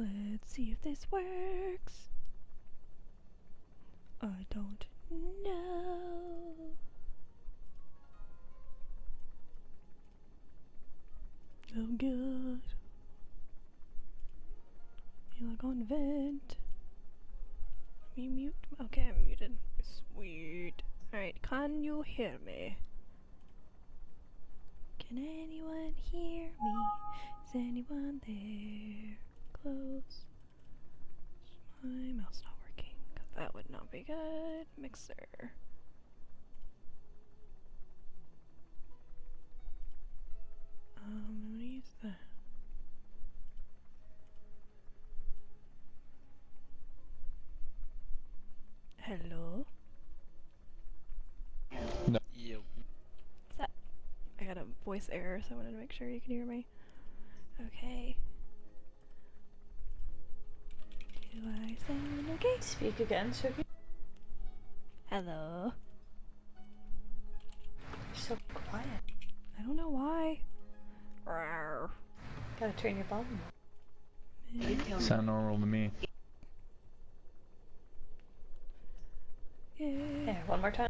Let's see if this works. I don't know. Oh god. You look on vent. Let me mute. Okay, I'm muted. Sweet. Alright, can you hear me? Can anyone hear me? Is anyone there? Close. Is my mouse not working? That would not be good. Mixer. I'm gonna use that. Hello? No. Yep. What's up? I got a voice error, so I wanted to make sure you can hear me. Okay. Do I sound okay? Speak again, Suki. Hello? You're so quiet. I don't know why. Rawr. Gotta turn your volume up. Sound normal to me. Yeah. There, one more time.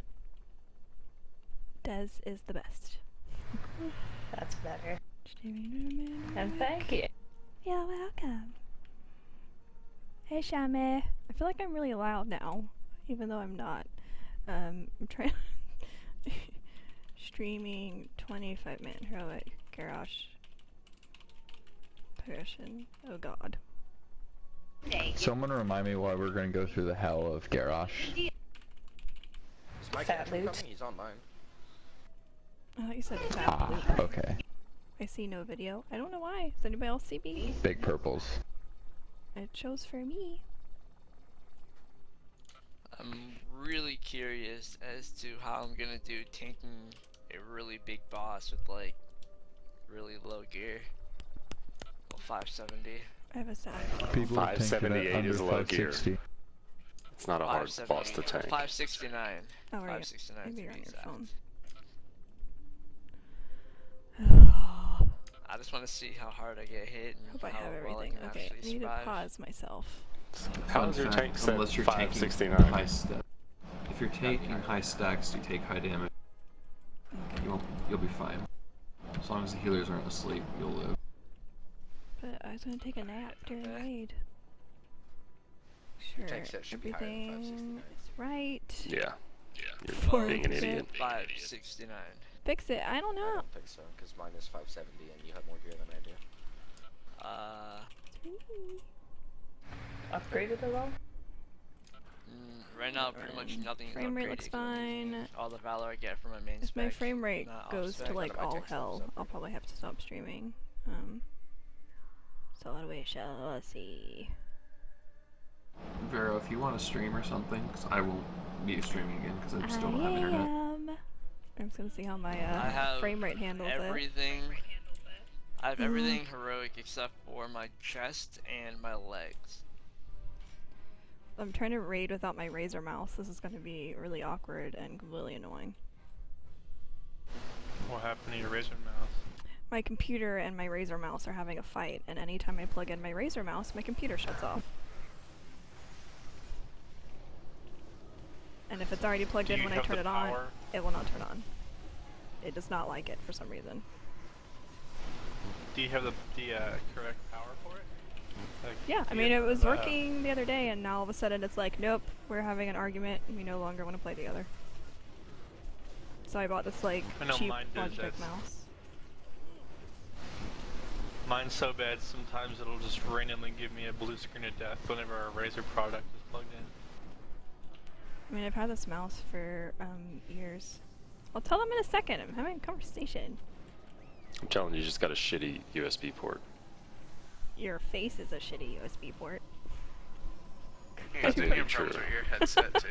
Des is the best. That's better. And And thank you. You're welcome. Hey Shame. I feel like I'm really loud now, even though I'm not. I'm trying streaming 25man Heroic Garrosh person. Oh god. Someone remind me why we're gonna go through the hell of Garrosh. Is Mike Fat actually loot. coming? He's online. I thought you said fat Ah, loot. okay. I see no video. I don't know why. Does anybody else see me? Big purples. It shows for me. I'm really curious as to how I'm gonna do tanking a really big boss with like really low gear. Well, 570. I have a sad. People tank it at 578 under is low gear. 560. It's not a hard boss to tank. 569. Oh, right. 569 Maybe to you're be on your exact. phone. I just want to see how hard I get hit and Hope I how have well everything. I can Okay, I actually need to survive. pause myself. How is your tank set? Unless you're taking 569. high step. If you're taking high stacks, you take high damage. You'll be fine. As long as the healers aren't asleep, you'll live. But I was gonna take a nap during Okay. raid. Sure, Tank set should be higher than everything 569. is right. Yeah. You're For being an it. idiot. 569. Fix it. I don't I know. don't think so, because mine is 570 and you have more gear than I do. Upgraded at all? Right now, pretty much nothing is Frame rate upgraded looks 'cause I'm using fine. all the valor I get from my main If my spec, frame rate not off goes spec. to like my all text levels hell, up. I'll probably have to stop streaming. So what do we shall see? Vero, if you want to stream or something, because I won't be streaming again because I just I don't have internet. am. I'm just gonna see how my I have frame rate handles it. everything. I have everything heroic except for my chest and my legs. I'm trying to raid without my Razer mouse. This is gonna be really awkward and completely annoying. What happened to your Razer mouse? My computer and my Razer mouse are having a fight, and anytime I plug in my Razer mouse, my computer shuts off. And if it's already plugged Do in you when I have turn the it on, power? it will not turn on. It does not like it for some reason. Do you have the correct power for it? Like, Yeah, I do you mean it have was the- working the other day, and now all of a sudden it's like, nope, we're having an argument, and we no longer want to play together. So I bought this like I know cheap mine does Logitech that. mouse. Mine's so bad sometimes it'll just randomly give me a blue screen of death whenever a Razer product is plugged in. I mean, I've had this mouse for years. I'll tell them in a second. I'm having a conversation. I'm telling you, you just got a shitty USB port. Your face is a shitty USB port. That's Your maybe true. problems are your headset too.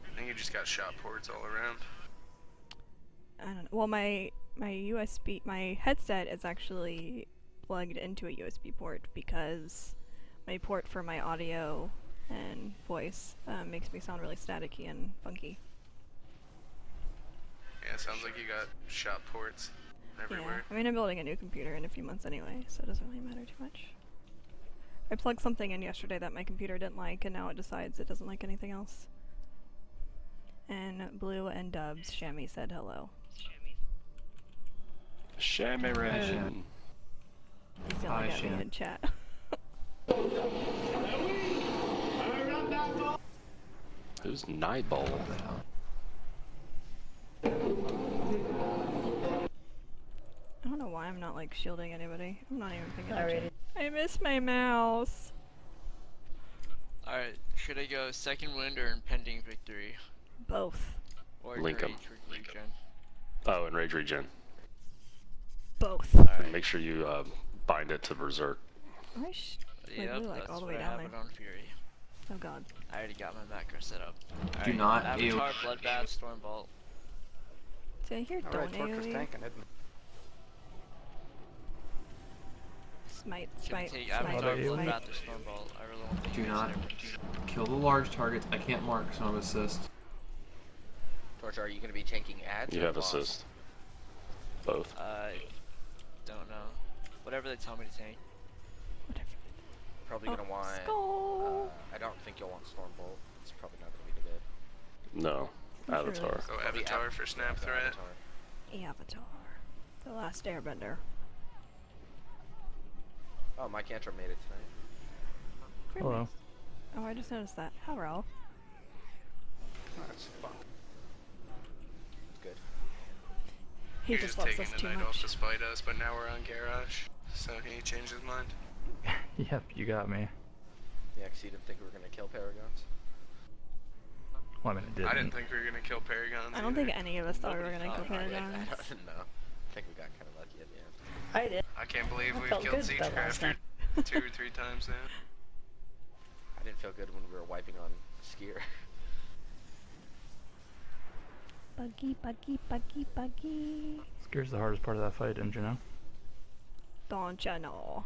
I think you just got shot ports all around. I don't know. Well, my USB, my headset is actually plugged into a USB port because my port for my audio and voice makes me sound really staticky and funky. Yeah, it sounds like you got shot ports. everywhere. I mean, I'm building a new computer in a few months anyway, so it doesn't really matter too much. I plugged something in yesterday that my computer didn't like, and now it decides it doesn't like anything else. And Blue and Dubs, Shammy said hello. Shammy Red. He's yelling at me in chat. Who's Nightbowl? I don't know why I'm not like shielding anybody. I'm not even thinking about it. I miss my mouse. Alright, should I go second wind or impending victory? Both. Or Link 'em. rage regen? Oh, and Rage Regen. Both. Alright. Make sure you bind it to Berserk. Yep, like that's all the what way I down have there. it on Fury. Oh god. I already got my macro set up. Do not Avatar, Bloodbath, Stormbolt. Did I hear Alright, don't Tortur's tanking it. Smite, Can I smite, take smite, Avatar, smite. Bloodbath, or Stormbolt? I really want to Do use not it. kill the large targets. I can't mark, so I'm assist. Torch, are you going to be taking ads? You or have boss? assist. Both. I don't know. Whatever they tell me to tank. Whatever. Probably going to want... Skull. I don't think you'll want Stormbolt. It's probably not going to be good. No. I'm sure it Avatar. is. Go Avatar for snap threat. Avatar. The last airbender. Oh, my cantrip made it tonight. Very nice. Oh, I just noticed that. Hello. That's fun. It's good. He You're just just loves taking us the too night off much. to spite us, but now we're on Garrosh, so he changed his mind. Yep, you got me. Yeah, because you didn't think we were going to kill Paragons. Well, I mean, I I didn't think we were gonna kill Paragons. I don't think any of us thought we were Nobody gonna kill thought we were. Paragons. I don't know. I think we got kind of lucky at the end. I did. I can't believe I we've felt killed good that last Siegecrafter 2 or 3 times now. I didn't feel good when we were wiping on Skier. Buggy, buggy, buggy, buggy. Scare's the hardest part of that fight, didn't you know? Don't ya know?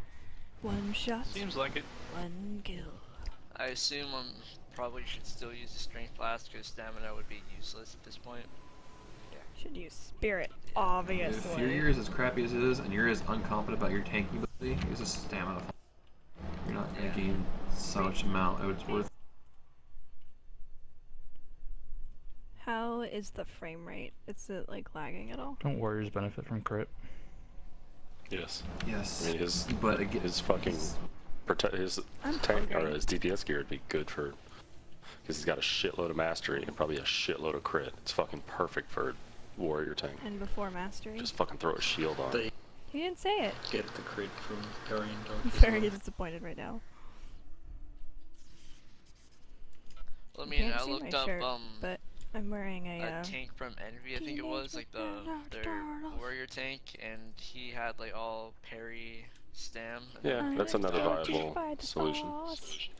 One shot, Seems like it. one kill. I assume probably should still use the Strength Blast because stamina would be useless at this point. Should use spirit, If obviously. your gear is as crappy as it is, and you're as unconfident about your tanking ability, use a stamina. You're not gonna gain so much amount. It's worth. How is the frame rate? Is it like lagging at all? Don't warriors benefit from crit? Yes. Yes. I mean, his But again, his fucking his I'm tank or hungry. his DPS gear would be good for, because he's got a shitload of mastery and probably a shitload of crit. It's fucking perfect for a warrior tank. And before mastery? Just fucking throw a shield on. They He didn't say it. get the crit from parrying I'm dark. very disappointed right now. Well, I You mean, can't I see looked my up shirt, but I'm wearing a tank from Envy, I think it was, like their warrior tank, and he had like all parry, stam. And Yeah, that's another viable solution.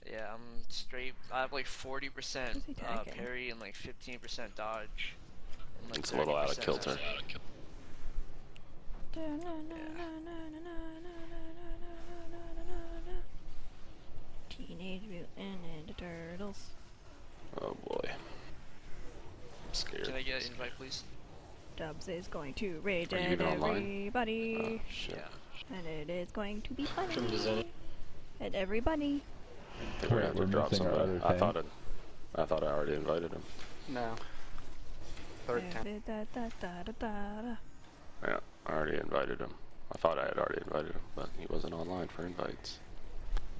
yeah, I'm straight. I have like 40% Who's he tagging? parry and like 15% dodge. And, like, It's a little out of 30% kilter. mastery. Teenage Mutant Ninja Turtles. Oh boy. I'm scared. Can I get an invite, please? Dubs is going to rage Are you at even online? everybody. Oh, shit. Yeah. And it is going to be Jim, funny. does any- And everybody. I think we're gonna have to We're drop missing our somebody. other I thought I already invited him. No. Third time. Yeah, I already invited him. I thought I had already invited him, but he wasn't online for invites.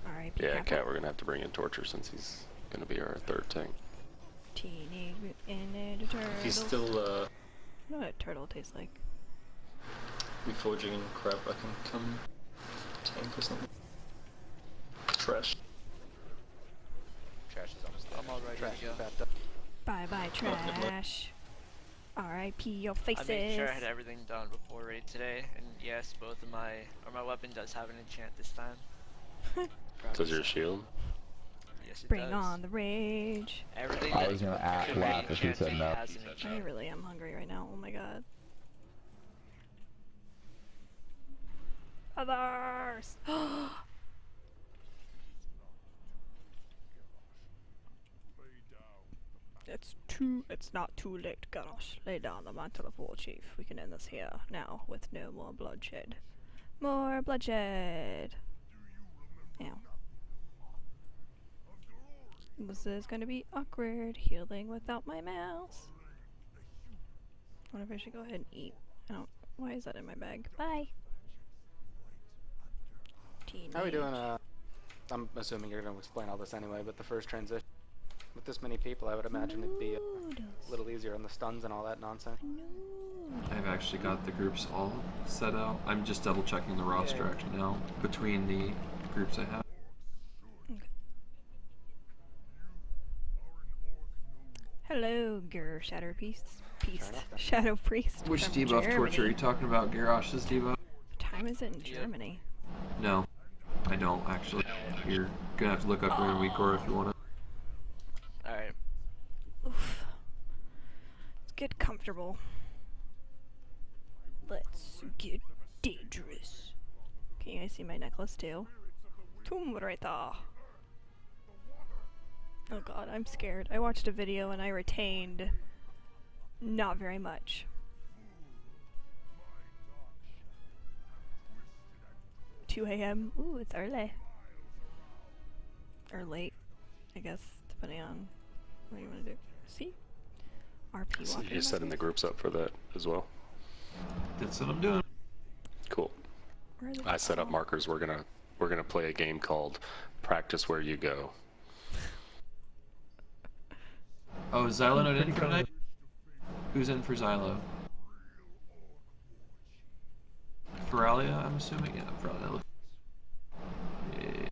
Alright, Yeah, Cat, we're gonna have to bring in Torture since he's gonna be our third tank. Teenage Mutant Ninja Turtles. He's still I know what a turtle tastes like. reforging and crap. I can come tank or something. Trash. Trash is almost I'm all ready Trash to is go. backed up. Bye bye, trash. R.I.P. your faces. I made sure I had everything done before raid today, and yes, both of my weapon does have an enchant this time. Does your shield? Yes, it Bring does. on the rage. Everything I that was gonna could be laugh if you said enchanted no. has an I enchant. really am hungry right now. Oh my god. Others! It's It's not too late, Garrosh. Lay down the mantle of war chief. We can end this here, now, with no more bloodshed. More bloodshed! Ow. This is gonna be awkward, healing without my mouse. I wonder if I should go ahead and eat. I don't. Why is that in my bag? Bye! How are we doing, I'm assuming you're going to explain all this anyway, but the first transition, with this many people, I would imagine it'd be a little easier on the stuns and all that nonsense. I've actually got the groups all set out. I'm just double checking the roster actually now between the groups I have. Okay. Hello, Shadow Priest. Shadow Priest. Which from debuff Germany. torture are you talking about? Garrosh's debuff? What time is it in Germany? No, I don't actually. You're gonna have to look up during week or if you wanna. Alright. Oof. Let's get comfortable. Let's get dangerous. Can you guys see my necklace too? Tomb Raider. Oh god, I'm scared. I watched a video and I retained not very much. 2 a.m. Ooh, it's early. Or late, I guess, depending on what you want to do. See? RP So walking. you're setting the groups up for that as well? That's what I'm doing. Cool. I set up markers. We're gonna play a game called Practice Where You Go. Oh, is Xylo not in for tonight? Who's in for Xylo? Feralia, I'm assuming? Yeah, Feralia. Yeah.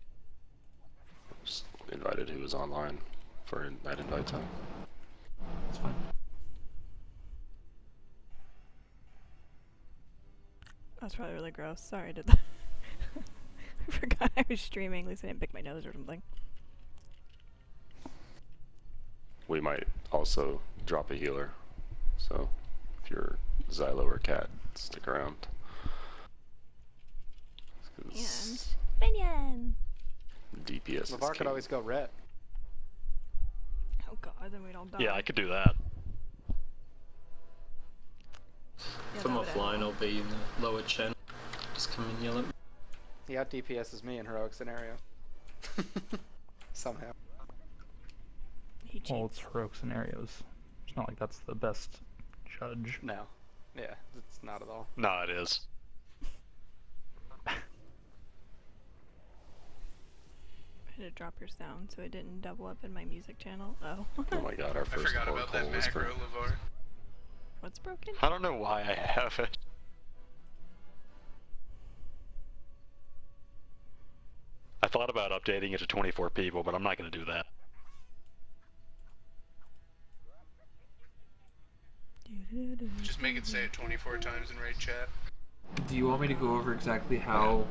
Just invited who was online for that invite time. That's fine. That's probably really gross. Sorry, I did that. I forgot I was streaming. At least I didn't pick my nose or something. We might also drop a healer. So if you're Xylo or Cat, stick around. And Minion! DPS is LeVar could king. always go red. Oh god, then we'd all die. Yeah, I could do that. Yeah, If I'm that would offline, I'll be in the lower channel. Just come and yell at me. He out DPS's me in heroic scenario. Somehow. He cheats. Well, it's heroic scenarios. It's not like that's the best judge. No. Yeah, it's not at all. No, it is. I had to drop your sound so it didn't double up in my music channel. Oh. Oh my god, our I first forgot about that Oracle whisper. macro, LeVar. What's broken? I don't know why I have it. I thought about updating it to 24 people, but I'm not going to do that. Just make it say it 24 times in raid chat. Do you want me to go over exactly how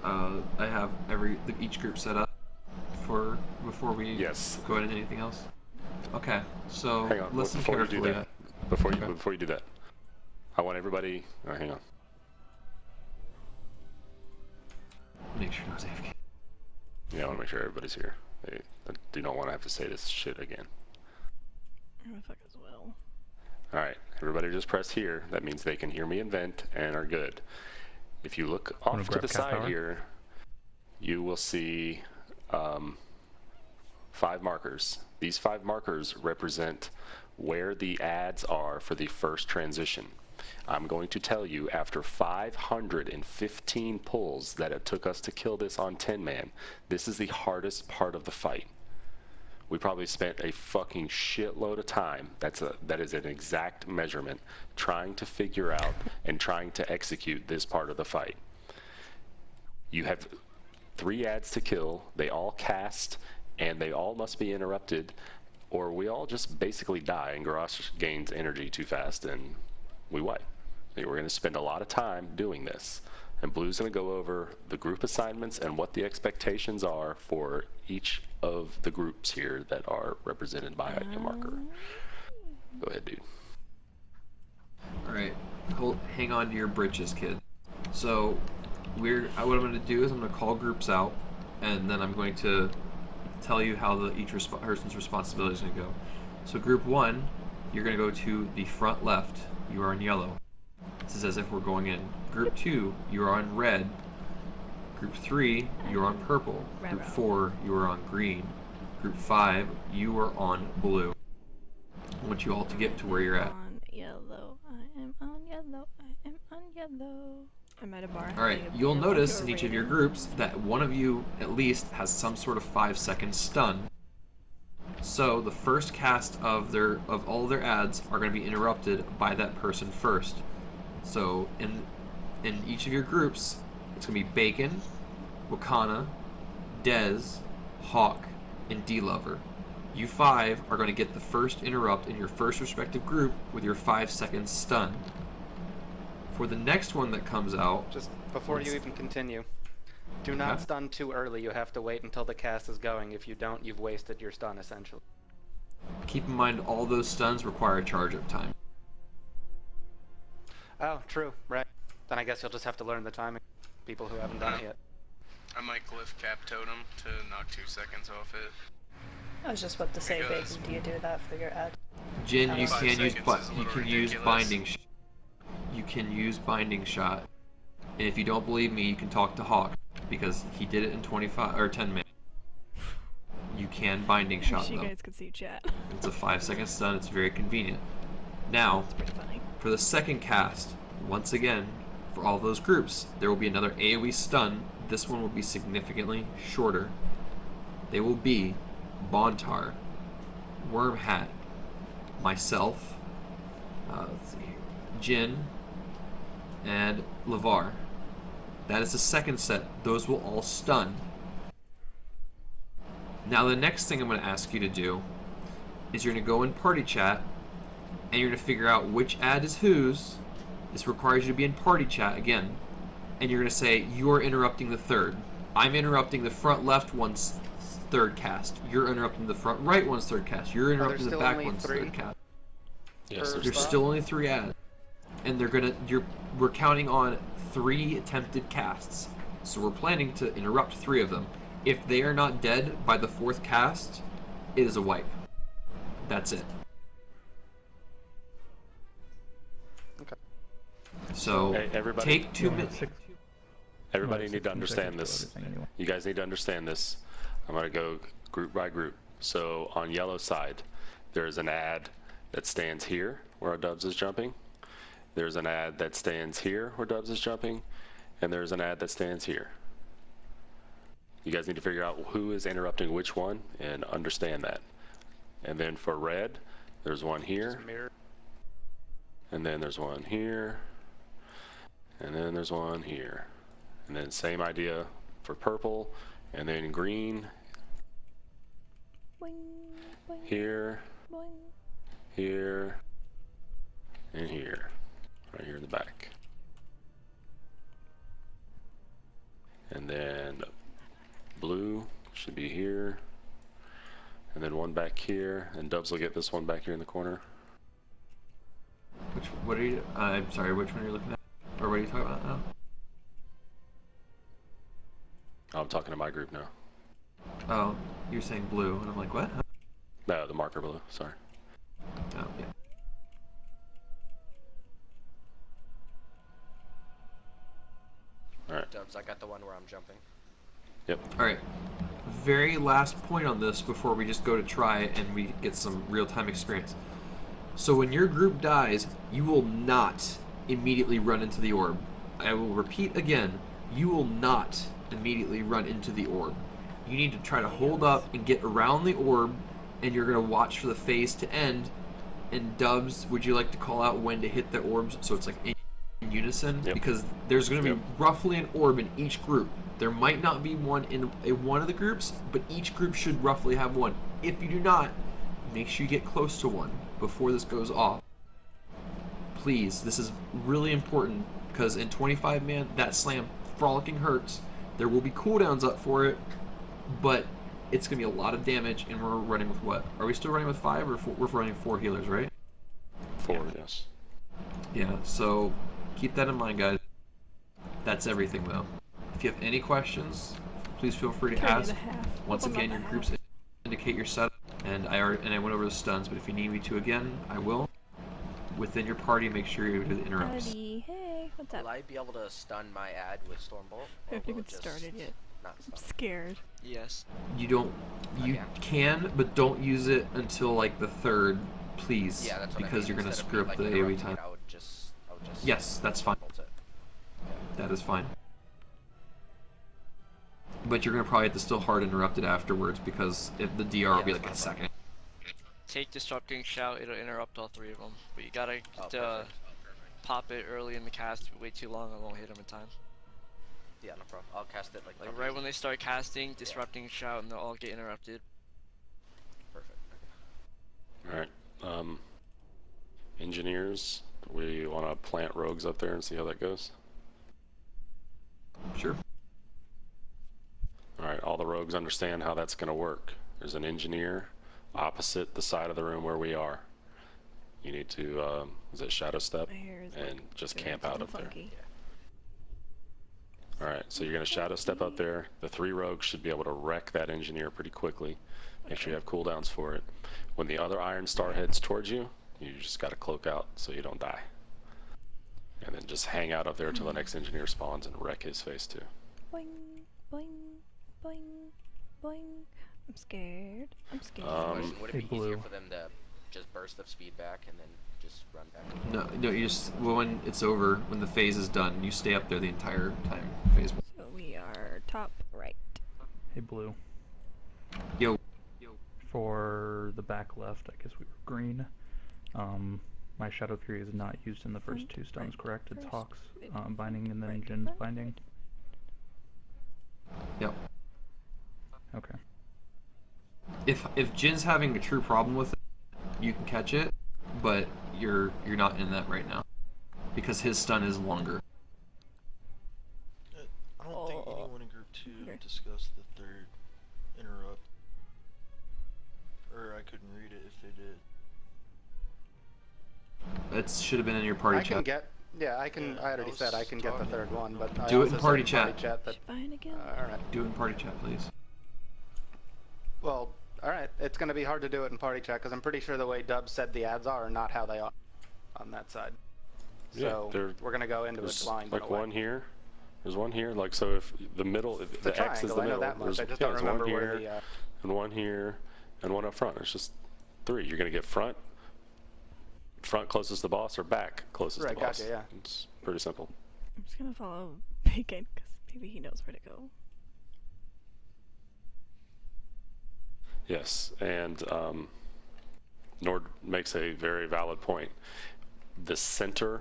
I have each group set up for before we go into anything else? Okay, so Hang on, listen before carefully. you do that, before you do that, I want everybody. Hang on. Make sure no one's AFK. Yeah, I want to make sure everybody's here. I do not want to have to say this shit again. Oh, fuck as well. Alright, everybody just press here. That means they can hear me and vent and are good. If you look off to the side here, you will see 5 markers. These 5 markers represent where the ads are for the first transition. I'm going to tell you after 515 pulls that it took us to kill this on 10-man, this is the hardest part of the fight. We probably spent a fucking shitload of time, that is an exact measurement, trying to figure out and trying to execute this part of the fight. You have 3 ads to kill, they all cast, and they all must be interrupted, or we all just basically die and Garrosh gains energy too fast and we wipe. We're going to spend a lot of time doing this. And Blue's going to go over the group assignments and what the expectations are for each of the groups here that are represented by a marker. Go ahead, dude. Alright, hang on to your britches, kid. So, what I'm going to do is I'm going to call groups out, and then I'm going to tell you how each person's responsibility is going to go. So group 1, you're going to go to the front left. You are in yellow. This is as if we're going in. Group 2, you are on red. Group 3, you are on purple. Group 4, you are on green. Group 5, you are on blue. I want you all to get to where you're at. On yellow. I am on yellow. I am on yellow. I'm at a bar. Alright, you'll notice in each of your groups that one of you at least has some sort of 5-second stun. So the first cast of all their ads are going to be interrupted by that person first. So in each of your groups, it's going to be Bacon, Wakana, Dez, Hawk, and D-Lover. You 5 are going to get the first interrupt in your first respective group with your 5-second stun. For the next one that comes out... Just before you even continue, do not stun too early. You have to wait until the cast is going. If you don't, you've wasted your stun, essentially. Keep in mind, all those stuns require charge-up time. Oh, true. Right. Then I guess you'll just have to learn the timing. People who haven't done it yet. I might glyph cap totem to knock 2 seconds off it. I was just about to say, Bacon, do you do that for your ad? Jin, you can use binding. You can use binding shot, and if you don't believe me, you can talk to Hawk because he did it in 10man. You can binding shot though. You guys can see chat. It's a 5-second stun. It's very convenient. Now, for the second cast, once again, for all those groups, there will be another AoE stun. This one will be significantly shorter. They will be Bontar, Wormhat, myself, let's see here, Jin, and Lavar. That is the second set. Those will all stun. Now the next thing I'm going to ask you to do is you're going to go in party chat and you're going to figure out which ad is whose. This requires you to be in party chat again. And you're going to say, you're interrupting the third. I'm interrupting the front left one's third cast. You're interrupting the front right one's third cast. You're interrupting the back one's third cast. Yes, there's still only 3 ads. And we're counting on 3 attempted casts. So we're planning to interrupt 3 of them. If they are not dead by the 4th cast, it is a wipe. That's it. Okay. So hey, everybody, take 2 minutes. Everybody need to understand this. You guys need to understand this. I'm going to go group by group. So on yellow side, there's an ad that stands here where our Dubs is jumping. There's an ad that stands here where Dubs is jumping. And there's an ad that stands here. You guys need to figure out who is interrupting which one and understand that. And then for red, there's one here. And then there's one here. And then there's one here. And then same idea for purple. And then green. Boing, boing, here. boing. Here. And here. Right here in the back. And then blue should be here. And then one back here. And Dubs will get this one back here in the corner. What are you, I'm sorry, which one are you looking at? Or what are you talking about now? I'm talking to my group now. Oh, you're saying blue, and I'm like, what? Huh? No, the marker blue, sorry. Oh, yeah. Alright. Dubs, I got the one where I'm jumping. Yep. Alright. Very last point on this before we just go to try and we get some real-time experience. So when your group dies, you will not immediately run into the orb. I will repeat again, you will not immediately run into the orb. You need to try to hold up and get around the orb, and you're going to watch for the phase to end. And Dubs, would you like to call out when to hit the orbs so it's like in unison? Yep. Because there's going to be roughly an orb in each group. There might not be one in one of the groups, but each group should roughly have one. If you do not, make sure you get close to one before this goes off. Please, this is really important because in 25man, that slam frolicking hurts. There will be cooldowns up for it, but it's going to be a lot of damage, and we're running with what? Are we still running with 5 or 4? We're running 4 healers, right? 4, yes. Yeah, so keep that in mind, guys. That's everything, though. If you have any questions, please feel free to ask. Once again, your groups indicate your setup, and I went over the stuns, but if you need me to again, I will. Within your party, make sure you do the interrupts. Buddy, hey, what's up? Will I be able to stun my ad with Stormbolt? I Or haven't will even it just started yet. not I'm stun? scared. Yes. You can, but don't use it until like the third, please. Yeah, that's what because I mean. you're gonna Instead of screw me, up like, the AoE interrupting time. it, I would just Yes, that's fine. Stormbolt it. That is fine. But you're gonna probably have to still hard interrupt it afterwards because if the DR will be like a second. Take Disrupting Shout, it'll interrupt all three of them. But you gotta pop it early in the cast. If you wait too long, I won't hit them in time. Yeah, no problem. I'll cast it like right when they start casting, Disrupting Shout, and they'll all get interrupted. Perfect. Alright, engineers, we want to plant rogues up there and see how that goes? Sure. Alright, all the rogues understand how that's going to work. There's an engineer opposite the side of the room where we are. You need to, is it Shadow Step? And just camp out up there. Alright, so you're going to Shadow Step up there. The 3 rogues should be able to wreck that engineer pretty quickly. Make sure you have cooldowns for it. When the other Iron Star heads towards you, you just got to cloak out so you don't die. And then just hang out up there till the next engineer spawns and wreck his face too. Boing, boing, boing, boing. I'm scared. I'm scared. Would it be easier for them to just burst the speed back and then just run back? No, you just when it's over, when the phase is done, you stay up there the entire time. Phase. So we are top right. Hey, Blue. Yo. For the back left, I guess we were green. My Shadow Fury is not used in the first 2 stuns, correct? It's Hawk's binding and then Jin's binding. Yep. Okay. If Jin's having a true problem with it, you can catch it, but you're not in that right now because his stun is longer. I don't think anyone in Group 2 discussed the third interrupt, or I couldn't read it if they did. That should have been in your party chat. I already said I can get the third one, but do I it in party chat. Fine again. Alright. Do it in party chat, please. Well, alright. It's going to be hard to do it in party chat because I'm pretty sure the way Dub said the ads are not how they are on that side. So we're going to go into it blind. Like one here. There's one here. Like so, if the middle, if the X is the middle, there's one here, and one here, and one up front. It's just 3. You're going to get front closest to the boss, or back closest to the boss. Gotcha, yeah. It's pretty simple. I'm just gonna follow Bacon because maybe he knows where to go. Yes, and Nord makes a very valid point. The center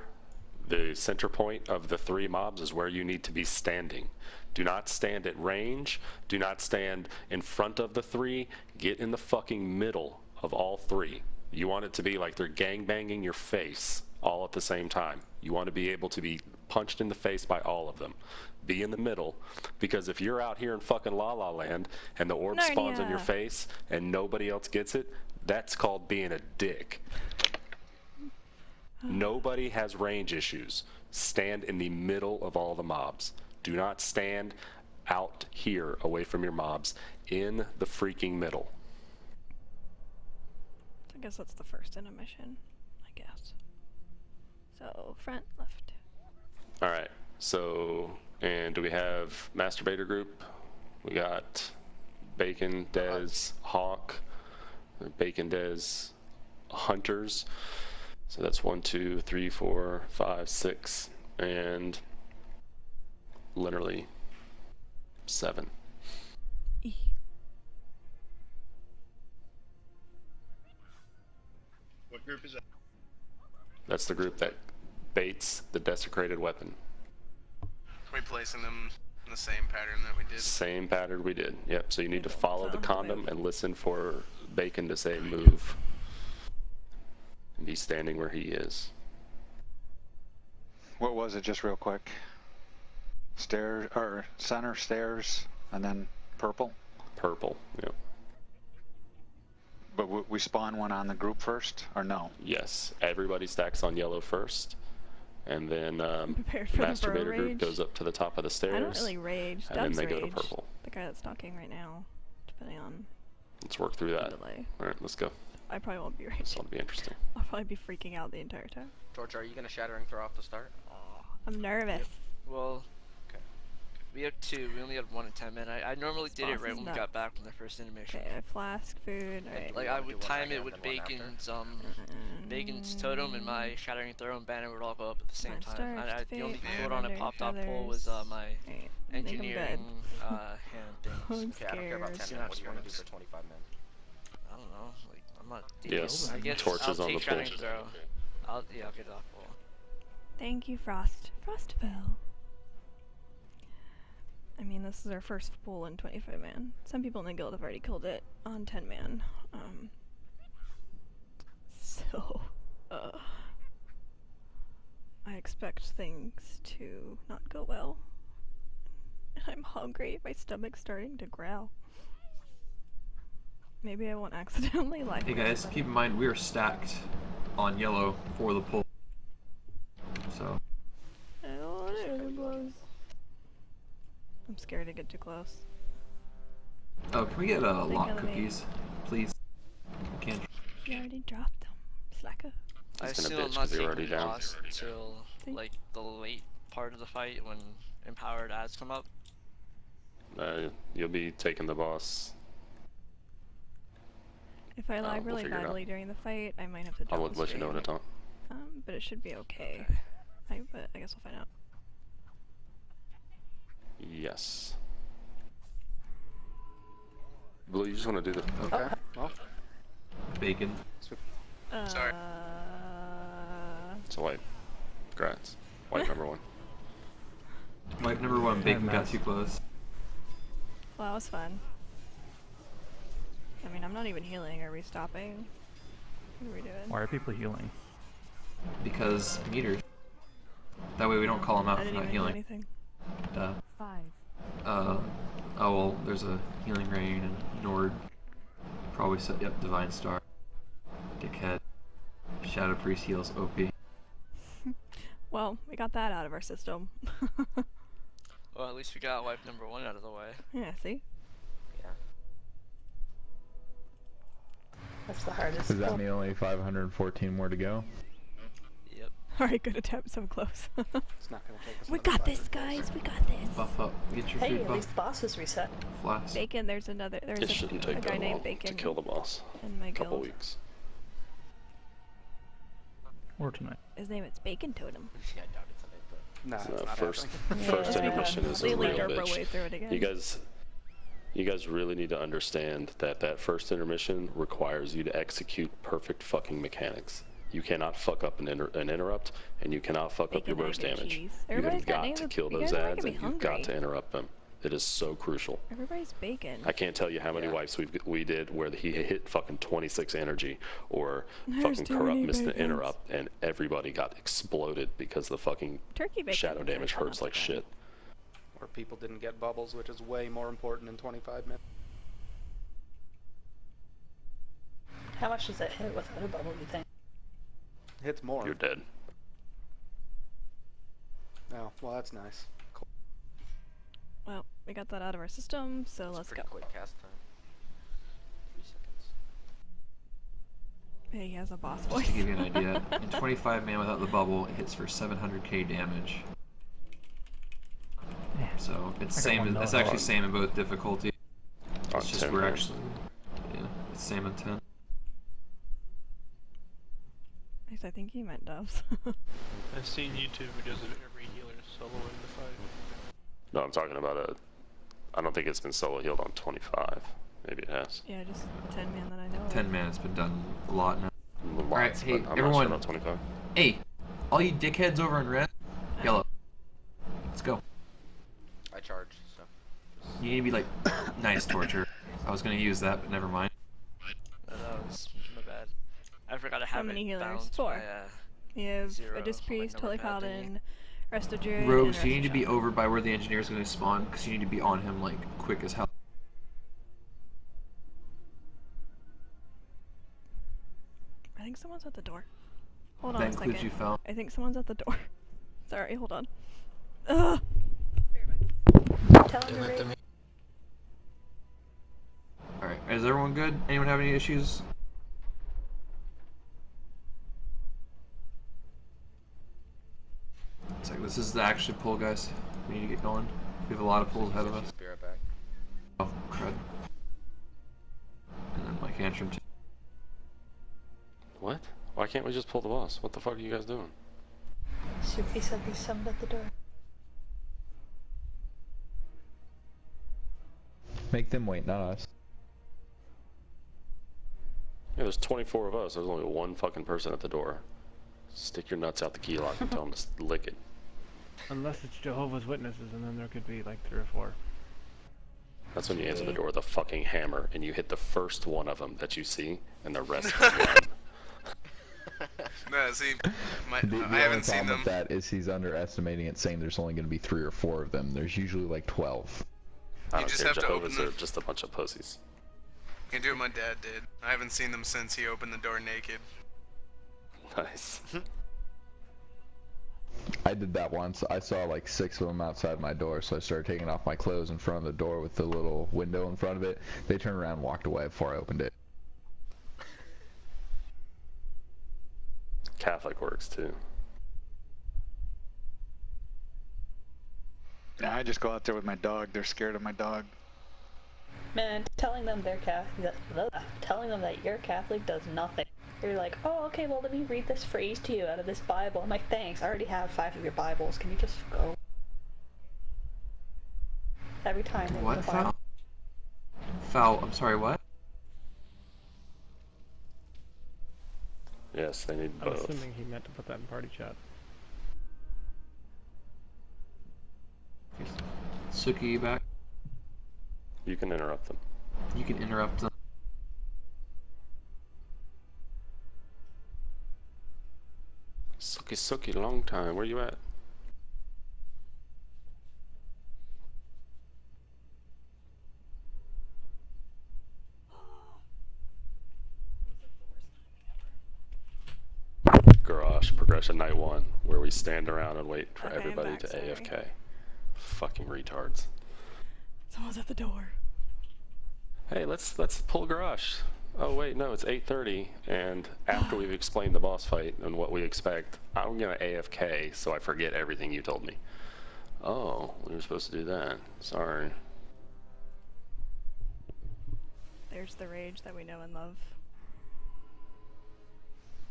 point of the 3 mobs is where you need to be standing. Do not stand at range. Do not stand in front of the 3. Get in the fucking middle of all 3. You want it to be like they're gangbanging your face all at the same time. You want to be able to be punched in the face by all of them. Be in the middle, because if you're out here in fucking La La Land and the orb spawns on your face and nobody else gets it, that's called being a dick. Nobody has range issues. Stand in the middle of all the mobs. Do not stand out here away from your mobs. In the freaking middle. I guess that's the first intermission, I guess. So, front, left. Alright, so, and do we have Masturbator group? We got Bacon, Dez, Hawk, Bacon, Dez, Hunters. So that's 1, 2, 3, 4, 5, 6, and literally 7. What group is that? That's the group that baits the desecrated weapon. Are we placing them in the same pattern that we did? Same pattern we did. Yep. So you need to follow the condom and listen for Bacon to say move. And be standing where he is. What was it, just real quick? Stairs, or center, stairs, and then purple? Purple, yep. But we spawn one on the group first, or no? Yes. Everybody stacks on yellow first. And then Masturbator group goes up to the top of the stairs. I don't really rage. And then Dubs they go to rage. purple. The guy that's talking right now, depending on Let's work through that. Alright, let's go. I probably won't be right. This will be interesting. I'll probably be freaking out the entire time. George, are you gonna shattering throw off the start? I'm nervous. Well, we have 2. We only had 1 at 10 man. I normally did it right when we got back from the first animation. Okay, flask, food, right. Like I would time it with Bacon's totem and my shattering throw and banner would all go up at the same time. The only cooldown it popped off pull was my engineering hand things. Okay, I don't care about 10 man. What do you want to do for 25 men? I don't know. Like I'm not. Yes. I guess Torches I'll on the take shattering throw. I'll get it off pull. Thank you, Frost. Frostville. I mean, this is our first pool in 25 man. Some people in the guild have already killed it on 10 man. I expect things to not go well. I'm hungry. My stomach's starting to growl. Maybe I won't accidentally like. Hey guys, keep in mind we are stacked on yellow for the pull. So. I don't want to get too close. I'm scared to get too close. Oh, can we get lock cookies, please? We can't. You already dropped them, slacker. I assume I'm not taking the boss until like the late part of the fight when empowered ads come up. You'll be taking the boss. If I lag really badly during the fight, I might have to I'll let you know when it's on. But it should be okay. But I guess we'll find out. Yes. Blue, you just want to do the... Okay. Well. Bacon. Sorry. It's a white. Congrats. White number 1. White number 1, Bacon got too close. Well, that was fun. I mean, I'm not even healing. Are we stopping? What are we doing? Why are people healing? Because meters. That way we don't call them out for not healing. Anything. Duh. 5. Oh well, there's a healing rain and Nord. Probably set. Yep, Divine Star. Dickhead. Shadow Priest heals OP. Well, we got that out of our system. Well, at least we got wipe number 1 out of the way. Yeah, see? Yeah. That's the hardest. Does that mean only 514 more to go? Yep. Alright, good attempt, so close. It's not gonna take us. We got this, guys. We got this. Buff up. Get your Hey, food at buff. least the boss is reset. Flask. Bacon, there's a shouldn't take guy that named long Bacon to kill the boss. in my Couple guild. weeks. Or tonight. His name is Bacon Totem. Yeah, I doubt it's a bit, but... No, it's not first Yeah. intermission is a Completely real derp our way bitch. through it again. You guys really need to understand that first intermission requires you to execute perfect fucking mechanics. You cannot fuck up an interrupt, and you cannot fuck up your burst damage. You have got to kill those ads, and you've got to interrupt them. It is so crucial. Everybody's bacon. I can't tell you how many wipes we did where he hit fucking 26 energy, or fucking corrupt missed an interrupt, and everybody got exploded because the fucking shadow damage hurts like shit. Or people didn't get bubbles, which is way more important in 25 minutes. How much does it hit without a bubble, you think? Hits more. You're dead. Oh, well, that's nice. Cool. Well, we got that out of our system, so let's go. Quick cast time. 3 seconds. Hey, he has a boss Just voice. to give you an idea, in 25 man without the bubble, it hits for 700k damage. So it's same. It's actually same in both difficulty. It's just we're actually, it's same in 10. I think he meant doves. I've seen YouTube videos of every healer soloing the fight. No, I'm talking about I don't think it's been solo healed on 25. Maybe it has. Yeah, just 10 man that I know. 10 man, it's been done a lot now. Alright, hey, I'm everyone. not sure about 25. Hey, all you dickheads over in red, yellow. Let's go. I charge, so. You need to be like, nice torture. I was gonna use that, but never mind. That was my bad. I forgot to have How many healers? balanced 4. by, You have zero, Abyss Priest, number Holy pad thingy. Paladin, Resto Druid, Rogues, and you need to Resto be Shaman. over by where the engineer is gonna spawn, because you need to be on him like quick as hell. I think someone's at the door. Hold on That a second. includes you, Fel. I think someone's at the door. Sorry, hold on. Ugh. Tell him to read. Alright, Is everyone good? Anyone have any issues? It's like this is the actual pull, guys. We need to get going. We have a lot of pulls ahead of us. Be right back. Oh, crud. And then Mike Antrim too. What? Why can't we just pull the boss? What the fuck are you guys doing? Suki said he's summoned at the door. Make them wait, not us. Yeah, there's 24 of us. There's only one fucking person at the door. Stick your nuts out the key lock and tell them to lick it. Unless it's Jehovah's Witnesses, and then there could be like 3 or 4. That's when you answer the door with a fucking hammer and you hit the first one of them that you see, and the rest will run. No, see, I haven't seen them. The that is he's underestimating it, saying there's only going to be 3 or 4 of them. There's usually like 12. I don't care, Jehovah's are just a bunch of pussies. You can do what my dad did. I haven't seen them since he opened the door naked. Nice. I did that once. I saw like 6 of them outside my door, so I started taking off my clothes in front of the door with the little window in front of it. They turned around and walked away before I opened it. Catholic works too. Yeah, I just go out there with my dog. They're scared of my dog. Man, telling them they're Catholic, telling them that you're Catholic does nothing. You're like, oh, okay, well, let me read this phrase to you out of this Bible. I'm like, thanks, I already have 5 of your Bibles. Can you just go? Every time. What? Foul? Foul, I'm sorry, what? Yes, they need I'm both. assuming he meant to put that in party chat. Suki, you back? You can interrupt them. You can interrupt them. Suki, long time. Where you at? Garrosh, progression night 1, where we stand around and wait for everybody to AFK. Fucking retards. Someone's at the door. Hey, let's pull Garrosh. Oh wait, no, it's 8:30, and after we've explained the boss fight and what we expect, I'm gonna AFK so I forget everything you told me. Oh, we were supposed to do that. Sorry. There's the rage that we know and love.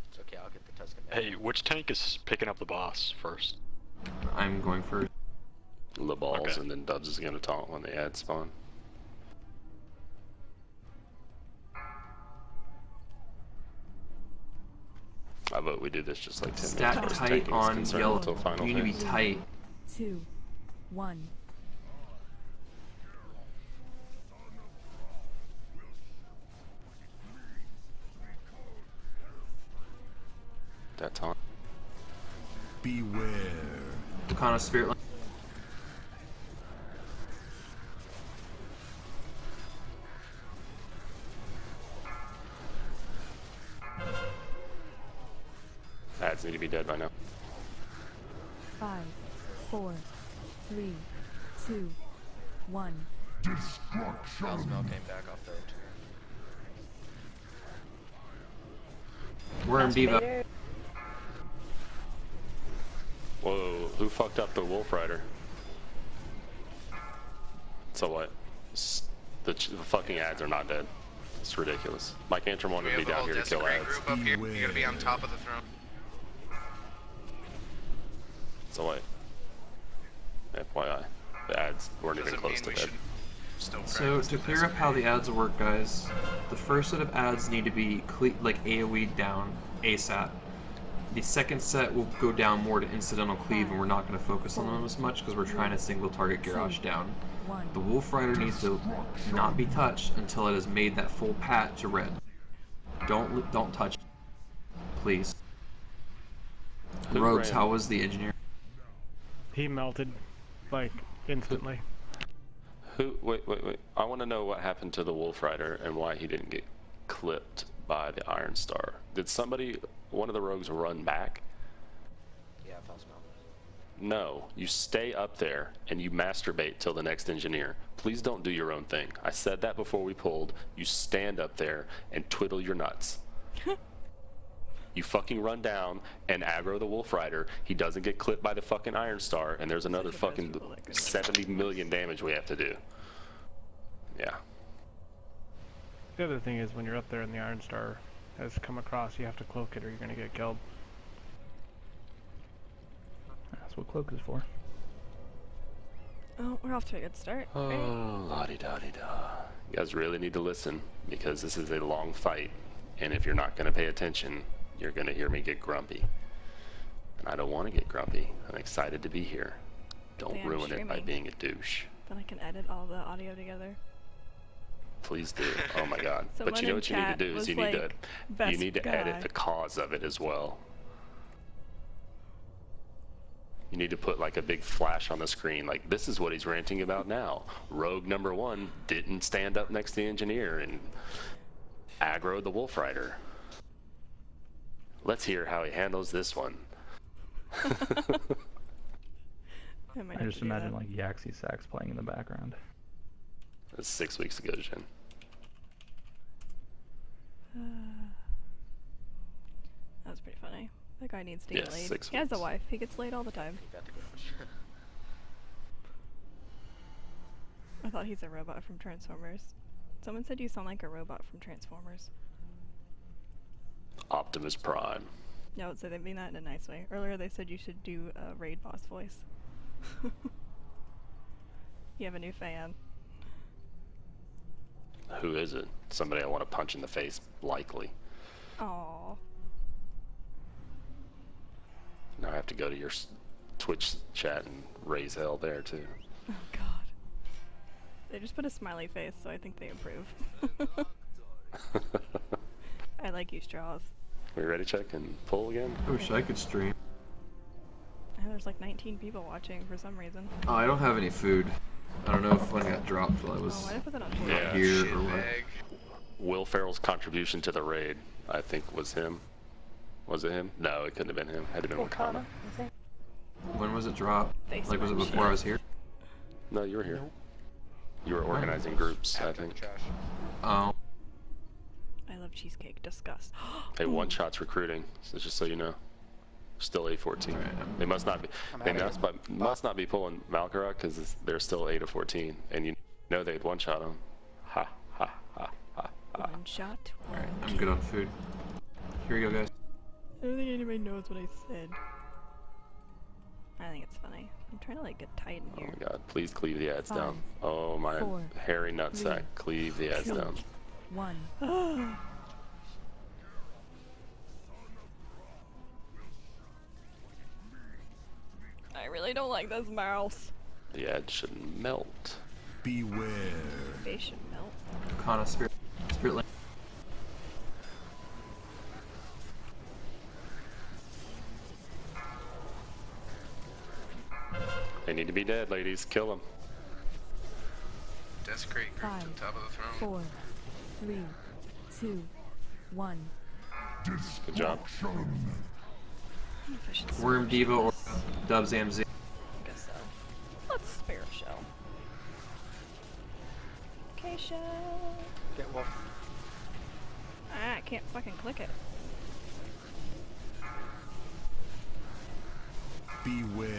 It's okay, I'll get the Tuscan. Hey, which tank is picking up the boss first? I'm going first. The balls, and then Dubs is gonna taunt when the ads spawn. I vote we do this just like 10 Stat minutes. tight on yellow. Final you need to be tight. 2, 1. That taunt. Beware. Lucana Spirit Line. Ads need to be dead by now. 5, 4, 3, 2, 1. Smell came back off the Worm Diva. Whoa, who fucked up the Wolf Rider? So what? The fucking ads are not dead. It's ridiculous. Mike Antrim wanted to be down here to kill ads. Group up here. You're gonna be on top of the throne. So what? FYI, the ads weren't even close to dead. So to clear up how the ads work, guys, the first set of ads need to be like AoE down ASAP. The second set will go down more to incidental cleave, and we're not going to focus on them as much because we're trying to single target Garrosh down. The Wolf Rider needs to not be touched until it has made that full pat to red. Don't touch it, please. Rogues, how was the engineer? He melted, like, instantly. Wait. I want to know what happened to the Wolf Rider and why he didn't get clipped by the Iron Star. Did one of the rogues run back? Yeah, false No, you stay up there and you masturbate till the next engineer. Please don't do your own thing. I said that before we pulled. You stand up there and twiddle your nuts. You fucking run down and aggro the Wolf Rider. He doesn't get clipped by the fucking Iron Star, and there's another fucking 70 million damage we have to do. Yeah. The other thing is when you're up there and the Iron Star has come across, you have to cloak it or you're gonna get killed. That's what cloak is for. Oh, we're off to a good start. Oh, la-di-da-di-da. You guys really need to listen, because this is a long fight, and if you're not going to pay attention, you're going to hear me get grumpy. And I don't want to get grumpy. I'm excited to be here. Don't ruin it by being a douche. Then I can edit all the audio together. Please do. Oh my god. But you know what you need to do is you need to edit the cause of it as well. You need to put like a big flash on the screen, like this is what he's ranting about now. Rogue number 1 didn't stand up next to the engineer and aggro the Wolf Rider. Let's hear how he handles this one. I just imagine like Yaxie sax playing in the background. It was 6 weeks ago, Jen. That was pretty funny. That guy needs to get laid. 6 He has a wife. He gets laid all the time. I thought he's a robot from Transformers. Someone said you sound like a robot from Transformers. Optimus Prime. No, so they mean that in a nice way. Earlier they said you should do a raid boss voice. You have a new fan. Who is it? Somebody I want to punch in the face, likely. Aww. Now I have to go to your Twitch chat and raise hell there too. Oh god. They just put a smiley face, so I think they approve. I like you, Straws. We ready to check and pull again? I wish I could stream. There's like 19 people watching for some reason. Oh, I don't have any food. I don't know if one got dropped while I was here or what. Will Ferrell's contribution to the raid, I think, was him. Was it him? No, it couldn't have been him. It had to have been Wakana. When was it dropped? Like, was it before I was here? No, you were here. You were organizing groups, I think. Oh. I love cheesecake. Disgust. Hey, One Shot's recruiting, so just so you know. Still A14. Right. They must not be. They must not be pulling Malkarok because they're still 8 of 14, and you know they'd one shot them. Ha ha ha ha ha. One shot. Alright, I'm good on food. Here you go, guys. I don't think anybody knows what I said. I think it's funny. I'm trying to like get tight in here. Oh my god! Please cleave the ads down. Oh my hairy nutsack! Cleave the ads down. 1. I really don't like this mouse. The ad should melt. Beware. They should melt. Kana spirit lane. They need to be dead, ladies. Kill them. Desecrate group to the top of the throne. 4, 3, 2, 1. Good job. Worm Diva or Dubs AMZ. I guess so. Let's spare Shell. Okay, Shell. Get Wolf. Ah, I can't fucking click it. Beware.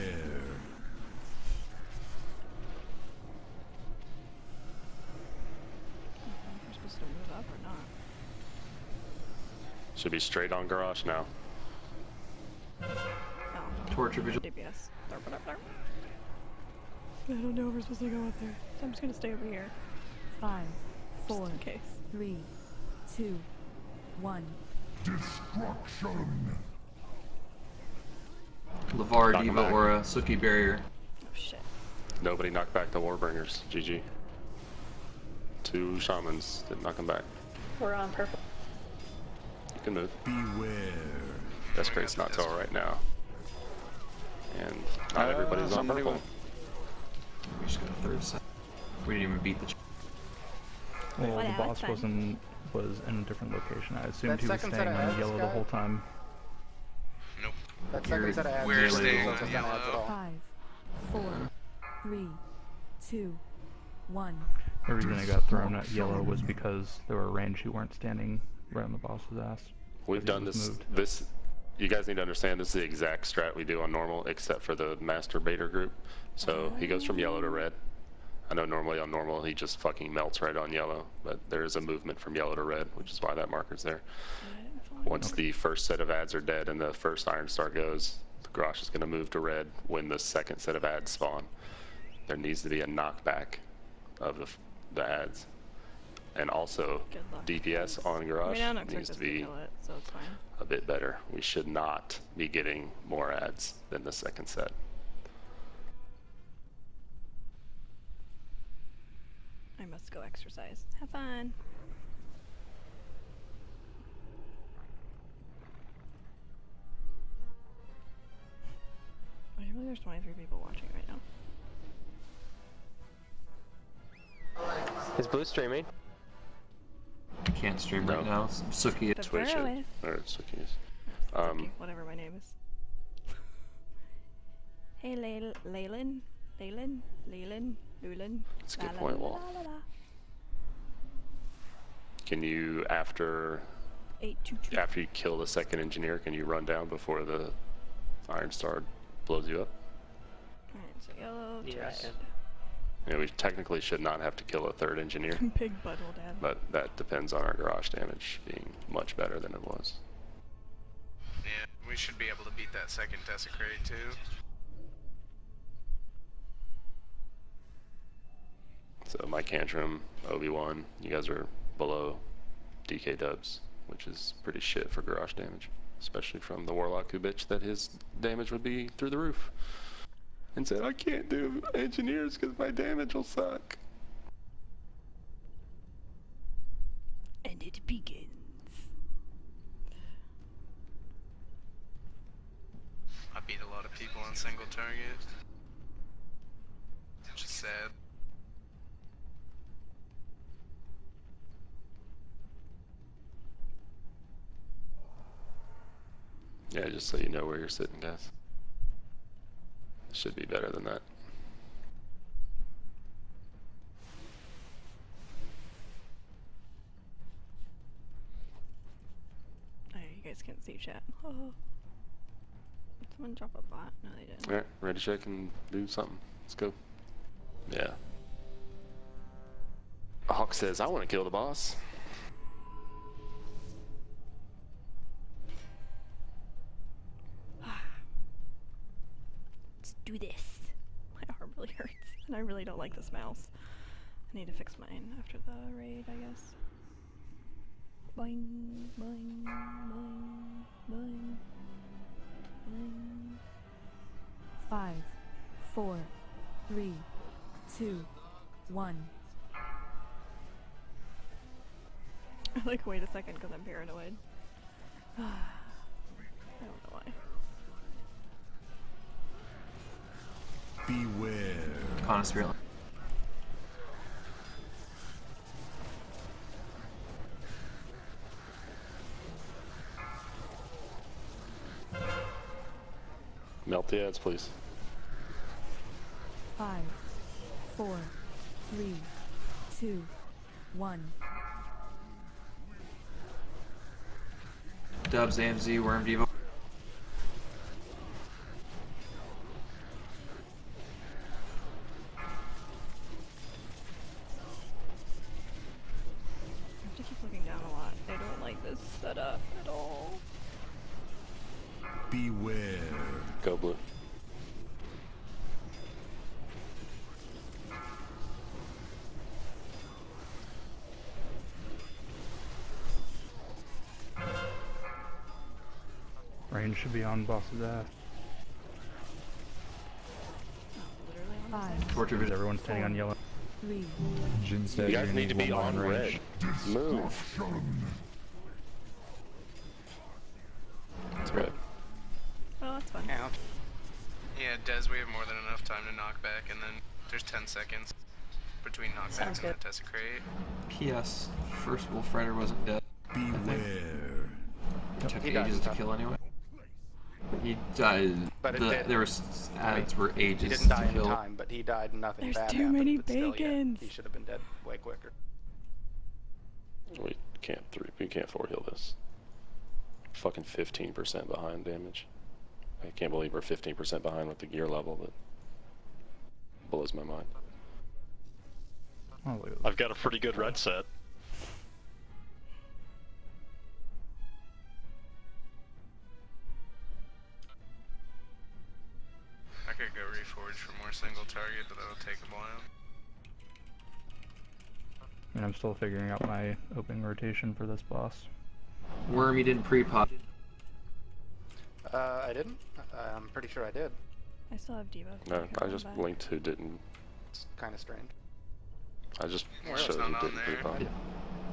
We're supposed to move up or not. Should be straight on Garrosh now. Oh. Torture Vigil. DPS. I don't know if we're supposed to go up there. So I'm just gonna stay over here. 5, 4, in case. 3, 2, 1. Destruction. LeVar, Diva, Aura, Suki Barrier. Oh shit. Nobody knocked back the Warbringers. GG. 2 shamans didn't knock them back. We're on purple. You can move. Beware. Desecrate's not till right now. And not everybody's on purple. We just got a third set. We didn't even beat the. Well, the boss was in a different location. I assumed he was staying on yellow the whole time. Nope. That second set of ads. We're staying focused on on ads at all. 5, 4, 3, 2, 1. The reason I got thrown at yellow was because there were range who weren't standing right on the boss's ass. We've done this. You guys need to understand this is the exact strat we do on normal, except for the masturbator group. So he goes from yellow to red. I know normally on normal he just fucking melts right on yellow, but there is a movement from yellow to red, which is why that marker's there. Once the first set of ads are dead and the first Iron Star goes, the Garrosh is going to move to red when the second set of ads spawn. There needs to be a knockback of the ads. And also, DPS on Garrosh needs to be a bit better. We should not be getting more ads than the second set. I must go exercise. Have fun. I really there's 23 people watching right now. Is Blue streaming? I can't stream right now. Suki But Twitch Burrow it. is. Or Suki is. Suki, whatever my name is. Hey, Leyland. That's a good point, Walt. Can you, after you kill the second engineer, can you run down before the Iron Star blows you up? Alright, so yellow to Yes. red. Yeah, we technically should not have to kill a third engineer. Big butthole dad. But that depends on our Garrosh damage being much better than it was. Yeah, we should be able to beat that second Desecrate too. So my Cantrum, Obi-Wan, you guys are below DK dubs, which is pretty shit for Garrosh damage. Especially from the Warlock who bitched that his damage would be through the roof. And said, I can't do engineers because my damage will suck. And it begins. I beat a lot of people on single target. Which is sad. Yeah, just so you know where you're sitting, guys. It should be better than that. Oh, you guys can't see chat. Oh. Did someone drop a bot? No, they didn't. Alright, ready to check and do something. Let's go. Yeah. Hawk says, I want to kill the boss. Let's do this. My arm really hurts, and I really don't like this mouse. I need to fix mine after the raid, I guess. Boing, boing, boing, boing, boing. 5, 4, 3, 2, 1. Like, wait a second, because I'm paranoid. I don't know why. Beware. Connoisseur. Melt the ads, please. 5, 4, 3, 2, 1. Dubs, AMZ, Worm Devo. I have to keep looking down a lot. I don't like this setup at all. Beware. Go blue. Range should be on boss's ass. 5, Torture vision. Everyone's standing on yellow. 3, You guys need to be on red. Move. It's red. Oh, that's fun. Count. Yeah, Des, we have more than enough time to knock back, and then there's 10 seconds between knockbacks and the Desecrate. PS, first Wolf Rider wasn't dead. Beware. Took He died ages in to time. kill anyway. He died. But there was ads were ages. He didn't die to in kill. time, but he died and nothing There's bad too happened. many But still, yeah, bacons. he should have been dead way quicker. We can't 4-heal this. Fucking 15% behind damage. I can't believe we're 15% behind with the gear level. That blows my mind. I've got a pretty good red set. I could go reforge for more single target, but that'll take a while. I mean, I'm still figuring out my opening rotation for this boss. Worm, you didn't pre-pop. I didn't. I'm pretty sure I did. I still have debuff. No, I just blinked who didn't. It's kind of strange. I just showed who didn't pre-pop.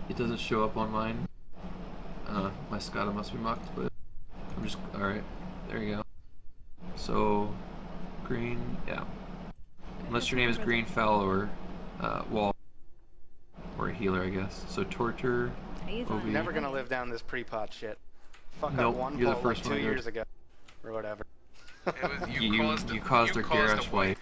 It doesn't show up on mine. My Scada must be mucked, but I'm just alright. There you go. So, green, yeah. Unless your name is Green Fel or Wall, or a healer, I guess. So torture. I'm never gonna live down this pre-pot shit. Fuck Nope, up one you're the poll first like one 2 good. years ago, or whatever. You caused a Garrosh wipe.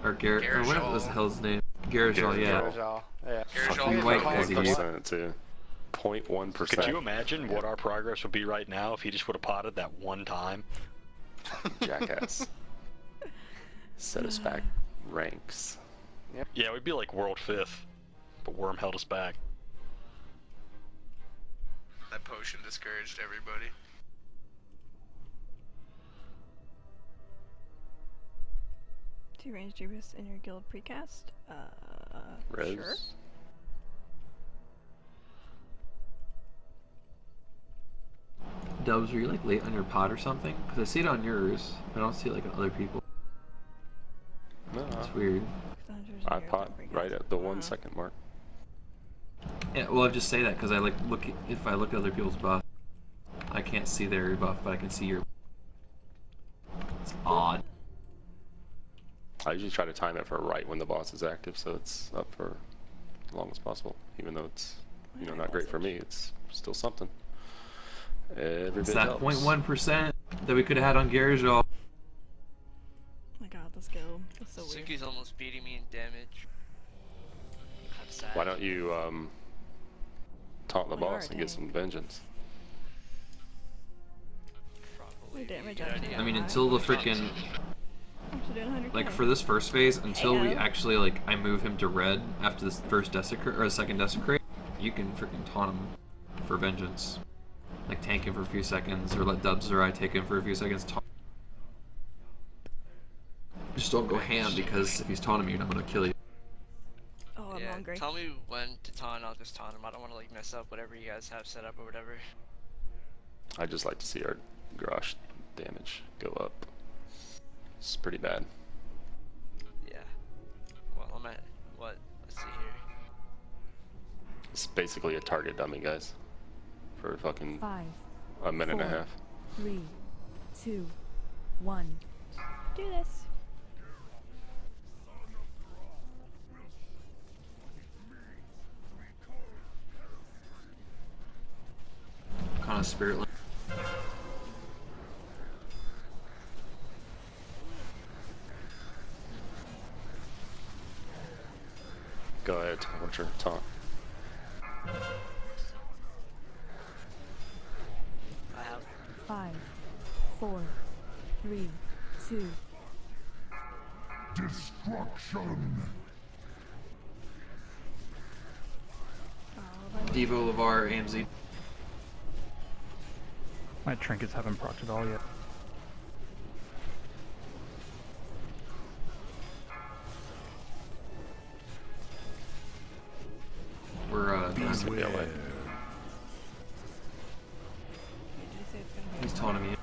Or Garrosh, or what was the hell's name? Garrosh, yeah. Yeah. Fucking white because he used 0.1%. Could you imagine what our progress would be right now if he just would have potted that one time? Jackass. Set us back ranks. Yep. Yeah, we'd be like world 5th, but Worm held us back. That potion discouraged everybody. Do you range Jubis in your guild precast? Res? Sure. Dubs, are you like late on your pot or something? Because I see it on yours, I don't see it like on other people. No, it's weird. I pot right at the 1 second mark. Yeah, well, I just say that because I like if I look at other people's buff, I can't see their buff, but I can see your. It's odd. I usually try to time it for right when the boss is active, so it's up for as long as possible. Even though it's, you know, not great for me, it's still something. Every It's bit that helps. 0.1% that we could have had on Garrosh. Oh my god, let's go. That's so weird. Suki's almost beating me in damage. That's sad. Why don't you taunt the boss and get some vengeance? My damage I mean, until the freaking like for this first phase, until we actually like I move him to red after this first desecrate or second desecrate, you can freaking taunt him for vengeance. Like tank him for a few seconds, or let Dubs or I take him for a few seconds. Just don't go ham, because if he's taunting you, I'm gonna kill you. Oh, I'm hungry. Tell me when to taunt, I'll just taunt him. I don't want to like mess up whatever you guys have set up or whatever. I just like to see our Garrosh damage go up. It's pretty bad. Yeah. Well, I'm at what? Let's see here. It's basically a target dummy, guys. For fucking 5, a minute 4, and a half. 3, 2, 1. Do this. Kind of spirit. Go ahead, what's your taunt? I have 5, 4, 3, 2. Destruction. Devo, Lavar, AMZ. My trinkets haven't procced at all yet. We're not gonna be away. He's taunting me.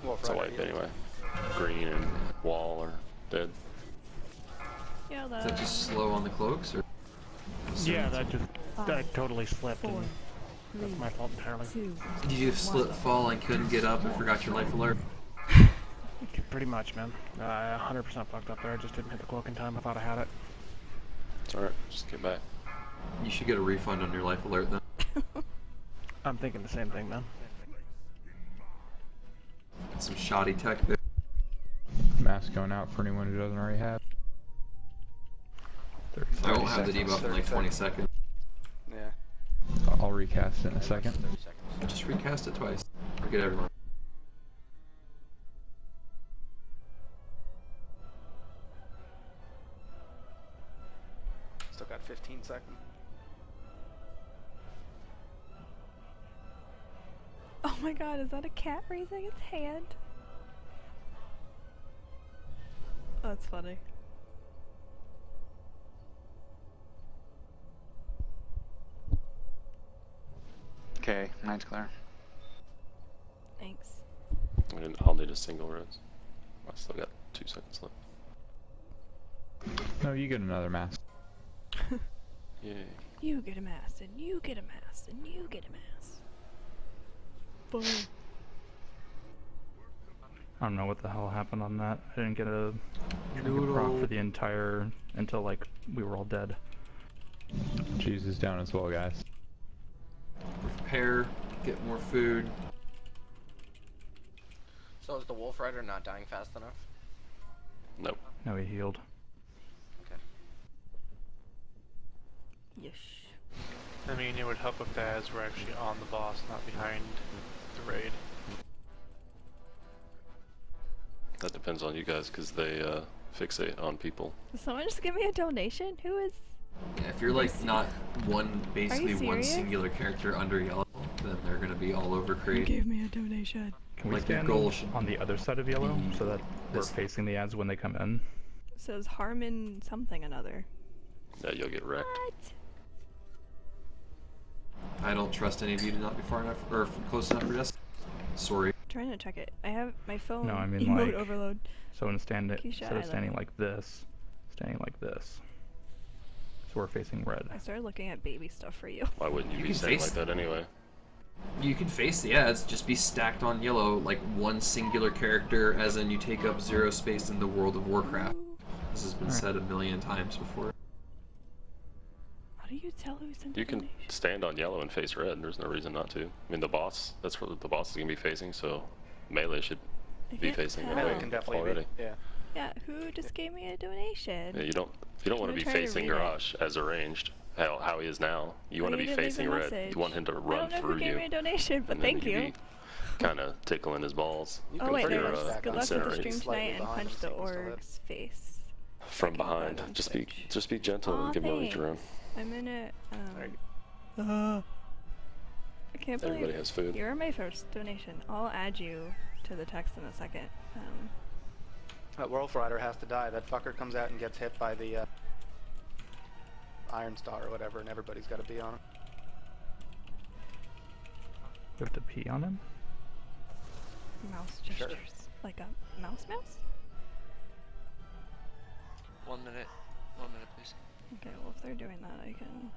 It's a wipe anyway. Green and Wall are dead. Yeah, Is that just slow on the cloaks, or? Yeah, that totally slipped. And that's my fault entirely. Did you slip, fall, and couldn't get up and forgot your life alert? Pretty much, man. 100% fucked up there. I just didn't hit the cloak in time. I thought I had it. It's alright, just get back. You should get a refund on your life alert then. I'm thinking the same thing, man. Some shoddy tech there. Mask going out for anyone who doesn't already have. I won't have the debuff in like 20 seconds. Yeah. I'll recast it in a second. Just recast it twice. Forget everyone. Still got 15 seconds. Oh my god, is that a cat raising its hand? Oh, that's funny. Okay, mine's clear. Thanks. I'll need a single rose. I still got 2 seconds left. No, you get another mask. Yay. You get a mask, and you get a mask, and you get a mask. Boom. I don't know what the hell happened on that. I didn't get a proc for the entire until like we were all dead. Cheese is down as well, guys. Prepare, get more food. So is the Wolf Rider not dying fast enough? Nope. No, he healed. Okay. Yes. I mean, it would help if the ads were actually on the boss, not behind the raid. That depends on you guys, because they fixate on people. Did someone just give me a donation? Who is... Yeah, if you're like not basically one singular character under yellow, then they're gonna be all over Who Creed. gave me a donation? Can we Like your stand goal should on the other side of yellow so that we're facing the ads when they come in? It says Harmon something another. Yeah, you'll get wrecked. What? I don't trust any of you to not be far enough or close enough for this. Sorry. I'm trying to check it. I have my phone. No, I mean emote like overload. So instead Keisha, of standing like this, standing like this. So we're facing red. I started looking at baby stuff for you. Why wouldn't you be can saying face- like that anyway? You can face the ads, just be stacked on yellow like one singular character, as in you take up 0 space in the World of Warcraft. This has been said a million times before. How do you tell who's in You can stand on yellow and face red. There's no reason not to. I mean, the boss, that's where the boss is going to be facing, so melee should be facing that Melee way can definitely already. be, yeah. Yeah, who just gave me a donation? Yeah, you don't want to be trying to facing read it. Garrosh as arranged, how he is now. You want to you be didn't leave a facing red. message. You want him to I run don't know through who gave you. me a donation, but and then thank you. you. Kind of tickling his balls. You Oh can wait, figure, there is. Good luck with the stream incinerate tonight and punch the org's face. from behind. Just be gentle Aw, and give him a reach thanks. around. I'm in it. I can't believe Everybody has food. you're my first donation. I'll add you to the text in a second. That Wolf Rider has to die. That fucker comes out and gets hit by the Iron Star or whatever, and everybody's got to be on it. We have to pee on him? Mouse gestures. Like a mouse? 1 minute. 1 minute, please. Okay, well if they're doing that, I can...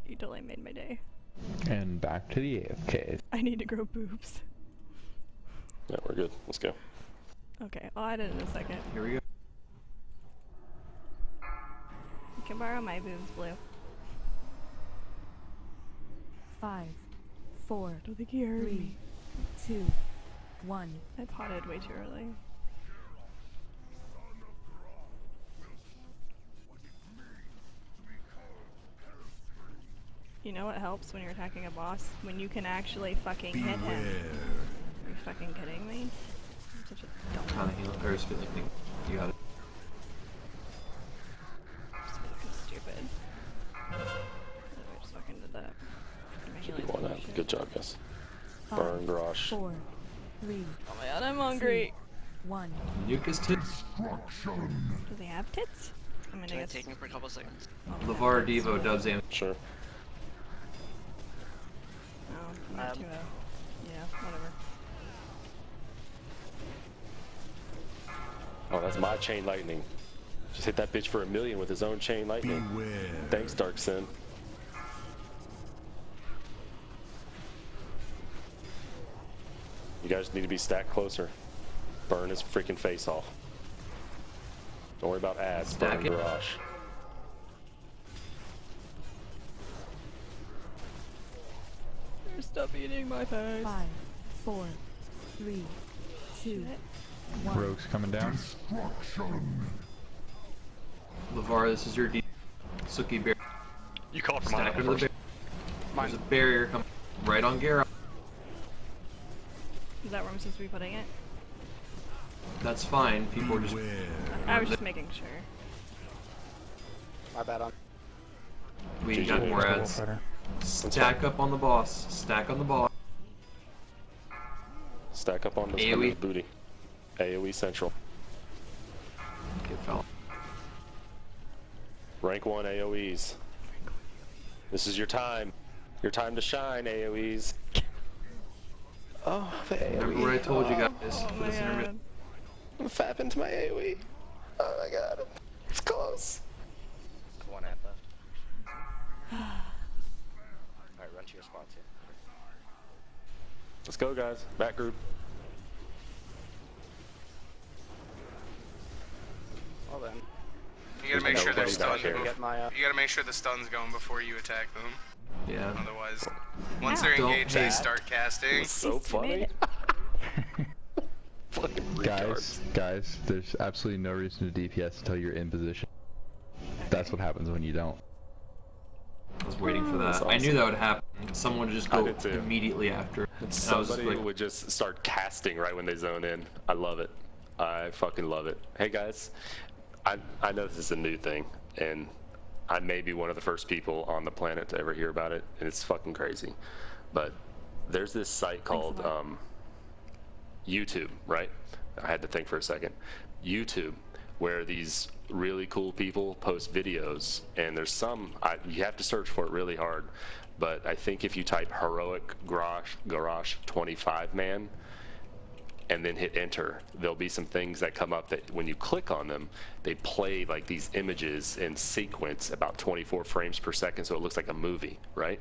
You totally made my day. And back to the AFK. I need to grow boobs. Yeah, we're good. Let's go. Okay, I'll add it in a second. Here we go. You can borrow my boobs, Blue. 5, 4, Don't think you heard 3, me. 2, 1. I potted way too early. You know what helps when you're attacking a boss? When you can actually fucking hit him. Are you fucking kidding me? I'm such a dumb Kind of heal or is feeling you got it. I'm so fucking stupid. I just fucking did that. Should be one out. Good job, guys. 5, Burn Garrosh. 4, 3, Oh my god, I'm hungry. 1. Nuke his tits. Do they have tits? I mean, Can I guess. take me for a couple seconds? LeVar Devo dubs in. Sure. Oh, not too, yeah, whatever. Oh, that's my chain lightning. Just hit that bitch for 1 million with his own chain lightning. Thanks, Dark Sin. You guys need to be stacked closer. Burn his freaking face off. Don't worry about ads. Burn Garrosh. Stop eating my face. 5, 4, 3, 2, 1. Rogue's coming down. LeVar, this is your Suki bear. You called for Stack mine. under the There's a barrier coming right on Garrosh. Is that where I'm supposed to be putting it? That's fine. People are just. I was just making sure. My bad on. We got more ads. Stack up on the boss. Stack on the boss. Stack up on this booty. AoE Central. Get fell. Rank 1 AoEs. This is your time. Your time to shine, AoEs. Oh, the AoE. Remember what I told you guys for this God. intermission? I'm fapping to my AoE. Oh my god. It's close. 1 ad left. Alright, run to your spots here. Let's go, guys. Back group. Well then. You gotta make sure they're stunned. You gotta make sure the stun's going before you attack them. Yeah. Otherwise, once they're engaged, they start casting. So funny. Guys, there's absolutely no reason to DPS until you're in position. That's what happens when you don't. I was waiting for that. I knew that would happen. Someone would just go immediately after. Somebody would just start casting right when they zone in. I love it. I fucking love it. Hey guys, I know this is a new thing, and I may be one of the first people on the planet to ever hear about it, and it's fucking crazy. But there's this site called YouTube, right? I had to think for a second. YouTube, where these really cool people post videos, and there's some, you have to search for it really hard, but I think if you type Heroic Garrosh 25man, and then hit enter, there'll be some things that come up that when you click on them, they play like these images in sequence about 24 frames per second, so it looks like a movie, right?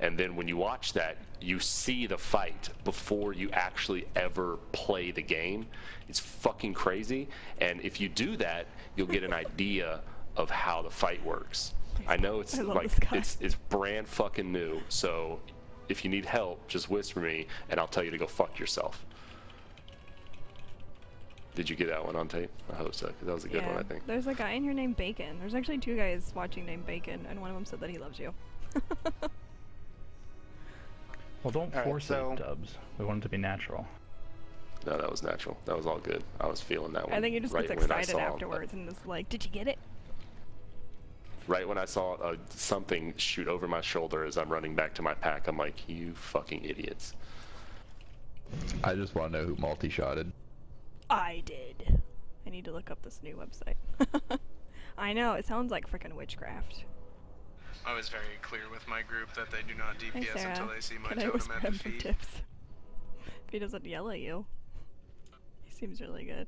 And then when you watch that, you see the fight before you actually ever play the game. It's fucking crazy, and if you do that, you'll get an idea of how the fight works. I know it's like, it's brand fucking new, so if you need help, just whisper me, and I'll tell you to go fuck yourself. Did you get that one on tape? I hope so, because that was a good one, I think. There's a guy in here named Bacon. There's actually 2 guys watching named Bacon, and one of them said that he loves you. Well, don't force it, Dubs. We want it to be natural. No, that was natural. That was all good. I was feeling that one. I think he just gets excited afterwards and is like, did you get it? Right when I saw something shoot over my shoulder as I'm running back to my pack, I'm like, you fucking idiots. I just want to know who multi-shotted. I did. I need to look up this new website. I know, it sounds like frickin' witchcraft. I was very clear with my group that they do not DPS until they see my Can I totem whisper at him the for feet. tips? If he doesn't yell at you. He seems really good.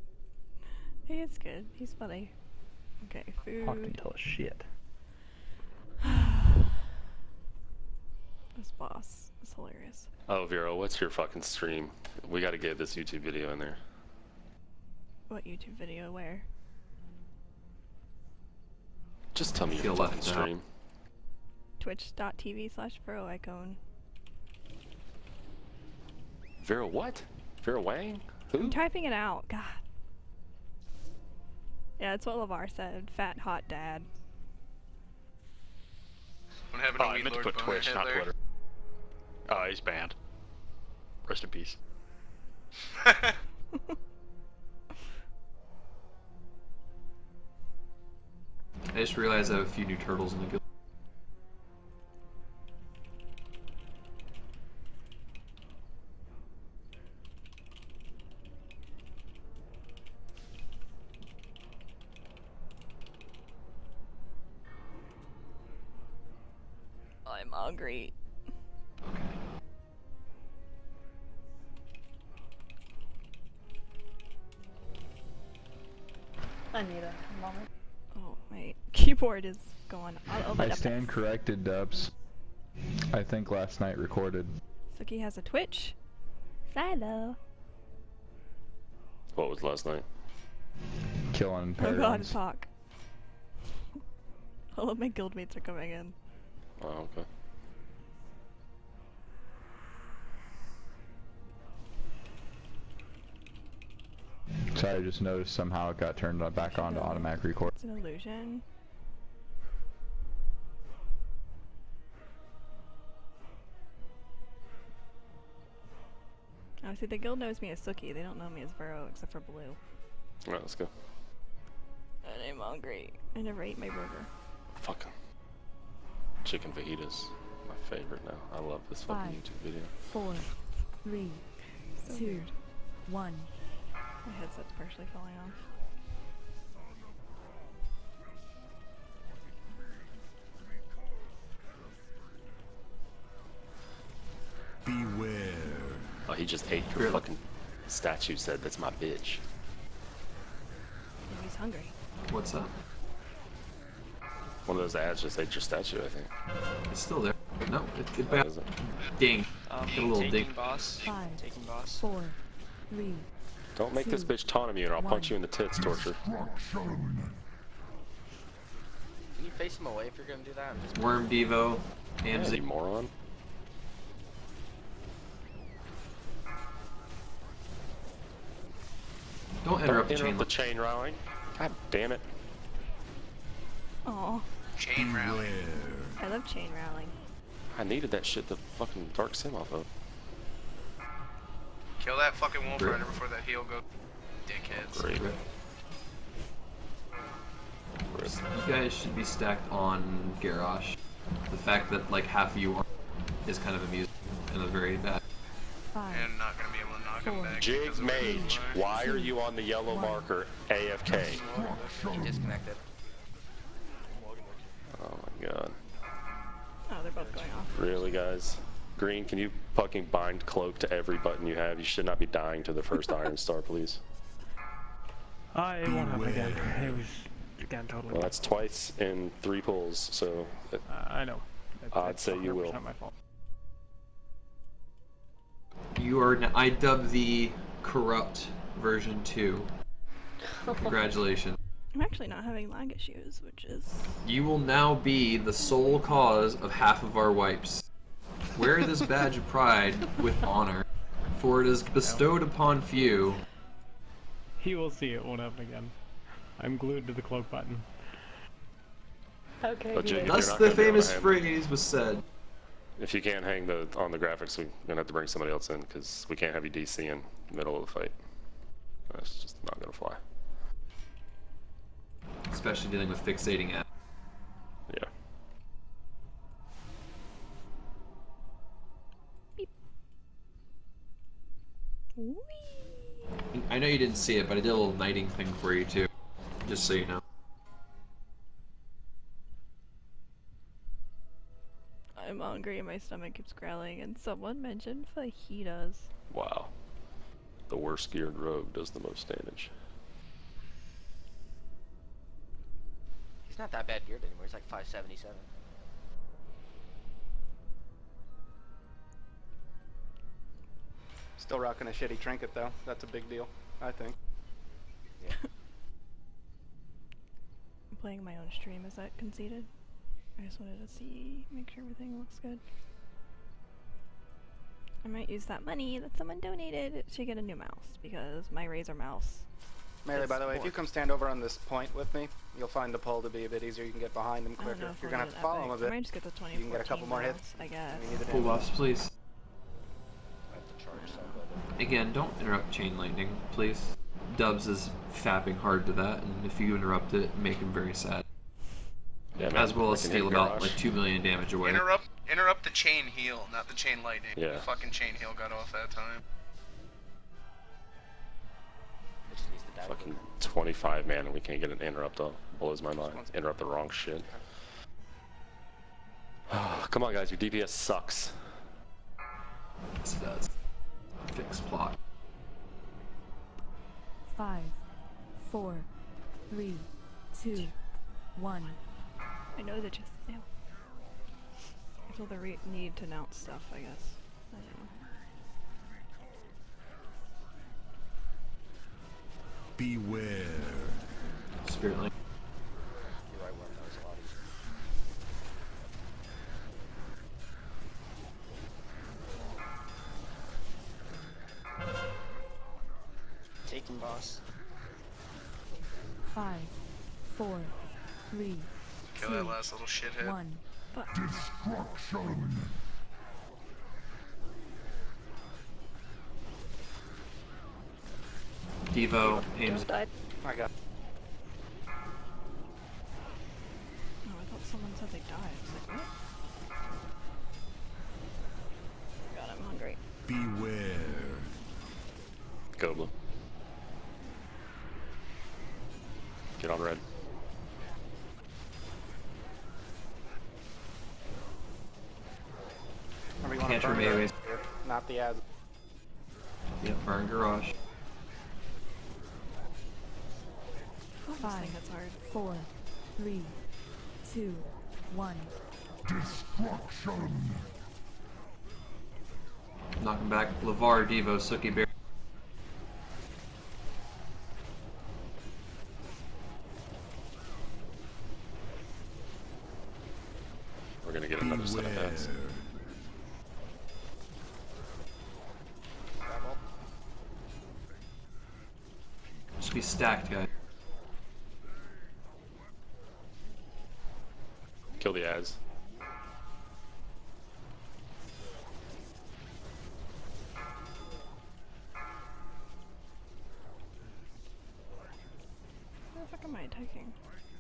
He is good. He's funny. Okay, food. Talk didn't tell us shit. This boss is hilarious. Oh, Vero, what's your fucking stream? We gotta get this YouTube video in there. What YouTube video? Where? Just tell me your fucking stream. Twitch.tv/VeroIcone. Vero what? Vero Wang? Who? I'm typing it out. God. Yeah, that's what LeVar said. Fat, hot dad. What happened to I meant to put Twitch, not Twitter. Oh, he's banned. Rest in peace. I just realized I have a few new turtles in the guild. I'm hungry. I need a moment. Oh, my keyboard is going all over I the stand corrected, Dubs. I think last night recorded. Suki has a Twitch. Silo. What was last night? Killing Oh god, paragons. talk. All of my guildmates are coming in. Oh, okay. So I just noticed somehow it got turned back on to automatic record. It's an illusion. Oh, see, the guild knows me as Suki. They don't know me as Vero, except for Blue. Alright, let's go. And I'm hungry. I never ate my burger. Fucking chicken fajitas. My favorite now. I love this fucking YouTube video. 4, 3, 2, 1. My headset's partially falling off. Beware. Oh, he just ate your fucking statue. Said that's my bitch. Maybe he's hungry. What's up? One of those ads just ate your statue, I think. It's still there. No, it back. Ding. Get a little ding. Boss. 5, Taking boss. 4, 3. Don't make this bitch taunt you, and I'll punch you in the tits, Torture. Can you face him away if you're gonna do that? I'm just Worm Devo. Yeah, you moron. Don't interrupt the chain rallying. God damn it. Aw. Chain rally. I love chain rallying. I needed that shit to fucking Dark Sim off of. Kill that fucking Wolf Rider before that heal goes. Dickheads. Great. You guys should be stacked on Garrosh. The fact that like half of you are is kind of amusing and a very bad. 5, And not gonna be able to knock him back. Jig Mage, why are you on the yellow marker AFK? He disconnected. Oh my god. Oh, they're both going off. Really, guys? Green, can you fucking bind cloak to every button you have? You should not be dying to the first Iron Star, please. It won't happen again. It was, again, totally. Well, that's twice in 3 pulls, so... I know. I'd say you will. My fault. You are. I dub the corrupt version 2. Congratulations. I'm actually not having lag issues, which is... You will now be the sole cause of half of our wipes. Wear this badge of pride with honor, for it is bestowed upon few. He will see it won't happen again. I'm glued to the cloak button. Okay. Thus the famous phrase was said. If you can't hang on the graphics, we're gonna have to bring somebody else in, because we can't have you DC in the middle of the fight. That's just not gonna fly. Especially dealing with fixating at. Yeah. I know you didn't see it, but I did a little knighting thing for you too. Just so you know. I'm hungry and my stomach keeps growling, and someone mentioned fajitas. Wow. The worst geared rogue does the most damage. He's not that bad geared anymore. He's like 577. Still rocking a shitty trinket though. That's a big deal, I think. Yeah. I'm playing my own stream. Is that conceded? I just wanted to see, make sure everything looks good. I might use that money that someone donated to get a new mouse, because my Razer mouse... Melee, by the way, if you come stand over on this point with me, you'll find the pole to be a bit easier. You can get behind him quicker. If you're gonna have to follow him a bit, I might just get the 2014 you can get a couple more hits. I guess. Full buffs, please. Again, don't interrupt chain lightning, please. Dubs is fapping hard to that, and if you interrupt it, make him very sad. Yeah, as well as steal about like 2 million damage away. Interrupt the chain heal, not the chain lightning. Yeah. The fucking chain heal got off that time. Fucking 25man and we can't get an interrupt off. Blows my mind. Interrupt the wrong shit. Come on guys, your DPS sucks. Yes it does. Fix plot. 5, 4, 3, 2, 1. I know that just now. I feel the need to announce stuff, I guess. I don't know. Beware. Spirit Link. You're right where that was a lot easier. Taking boss. 5, 4, 3, Kill that last little shithead. 1. Destruction. Devo aims. Died. I got. Oh, I thought someone said they died. I was like, what? God, I'm hungry. Beware. Go blue. Get on red. Are we going Can't to burn remain. not the ads. Yeah, burn Garrosh. 5, 4, 3, 2, 1. Destruction. Knock him back. Lavar, Devo, Suki Bear. We're gonna get another set of ads. Just be stacked, guys. Kill the ads. Where the fuck am I taking?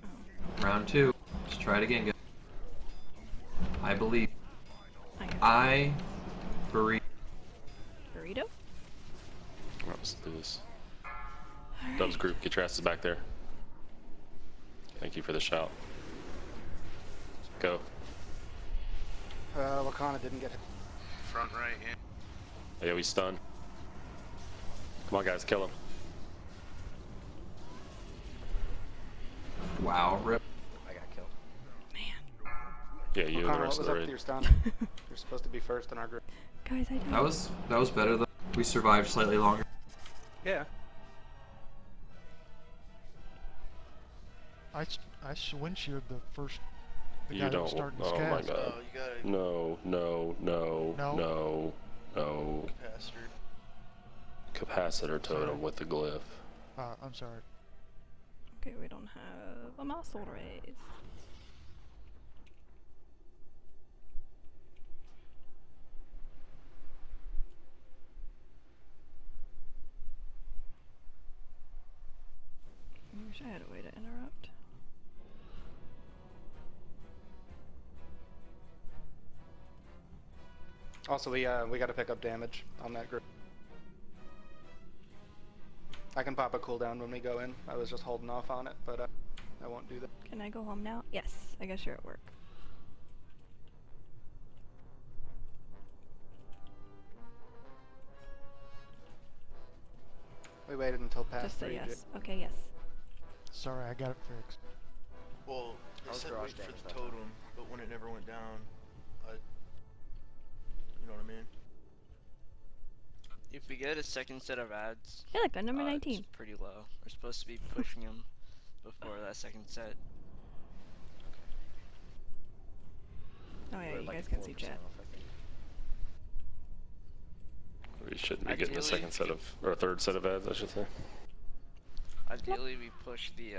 Oh. Round 2. Just try it again, guys. I believe. I burrito. Burrito? Let's do this. Dubs group, get your asses back there. Thank you for the shout. Go. Wakana didn't get hit. Front right, yeah. Yeah, we stun. Come on, guys, kill him. Wow, rip. I got killed. Yeah, you and the Wakana, rest what of was the up with raid. your stun? You're supposed to be first in our group. Guys, I died. That was better though. We survived slightly longer. Yeah. I windshield the first. The You guy that don't. was starting his Oh my cast. god. Oh, you gotta. No, no, no, No. no, no. Capacitor totem with the glyph. I'm sorry. Okay, we don't have a muscle raise. I wish I had a way to interrupt. Also, we got to pick up damage on that group. I can pop a cooldown when we go in. I was just holding off on it, but I won't do that. Can I go home now? Yes. I guess you're at work. We waited until past Just say 3. yes. Okay, yes. Sorry, I got it fixed. Well, I said wait for the totem, but when it never went down, you know what I mean? If we get a second set of ads, Yeah, look, I'm number 19. it's pretty low. We're supposed to be pushing them before that second set. Oh yeah, We're you like guys can see 4% chat. off, I think. We shouldn't be getting the Ideally- second set of, or a third set of ads, I should say. Ideally, we push the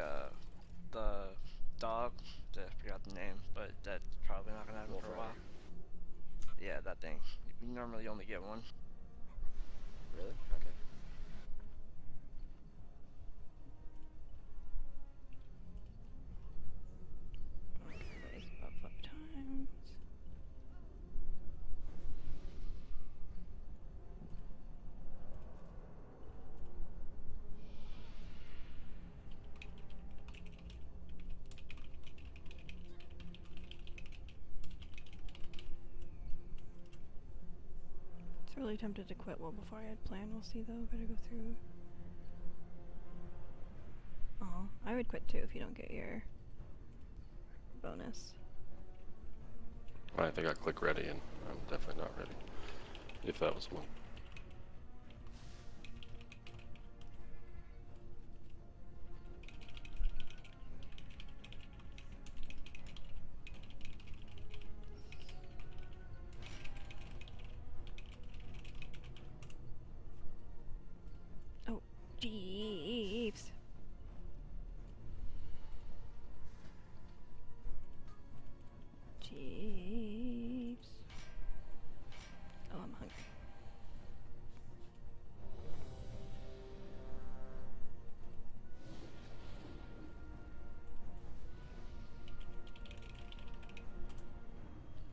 dog. I forgot the name, but that's probably not gonna happen for a while. Yeah, that thing. We normally only get one. Really? Okay. Okay, buff up times. Really tempted to quit well before I had planned. We'll see though. Gotta go through. Oh, I would quit too if you don't get your bonus. I think I click ready and I'm definitely not ready. If that was one.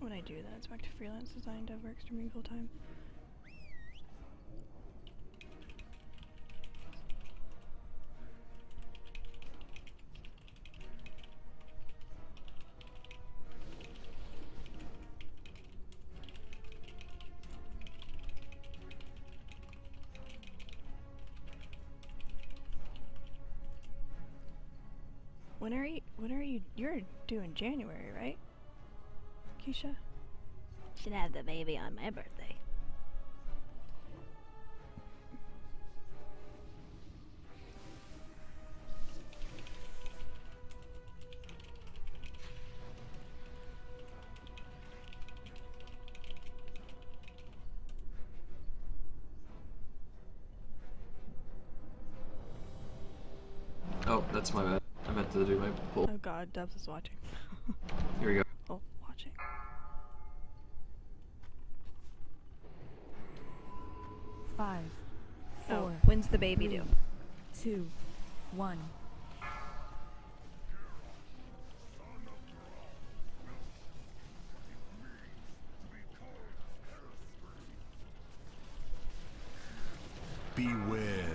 When I do that, it's back to freelance design, dev, or extremely full time. You're doing January, right? Keisha? Should have the baby on my birthday. Oh, that's my bad. I meant to do my pull. Oh god, Dubs is watching. Here we go. Oh, watching. 5, 4. Oh, when's the baby due? 2, 1. Beware.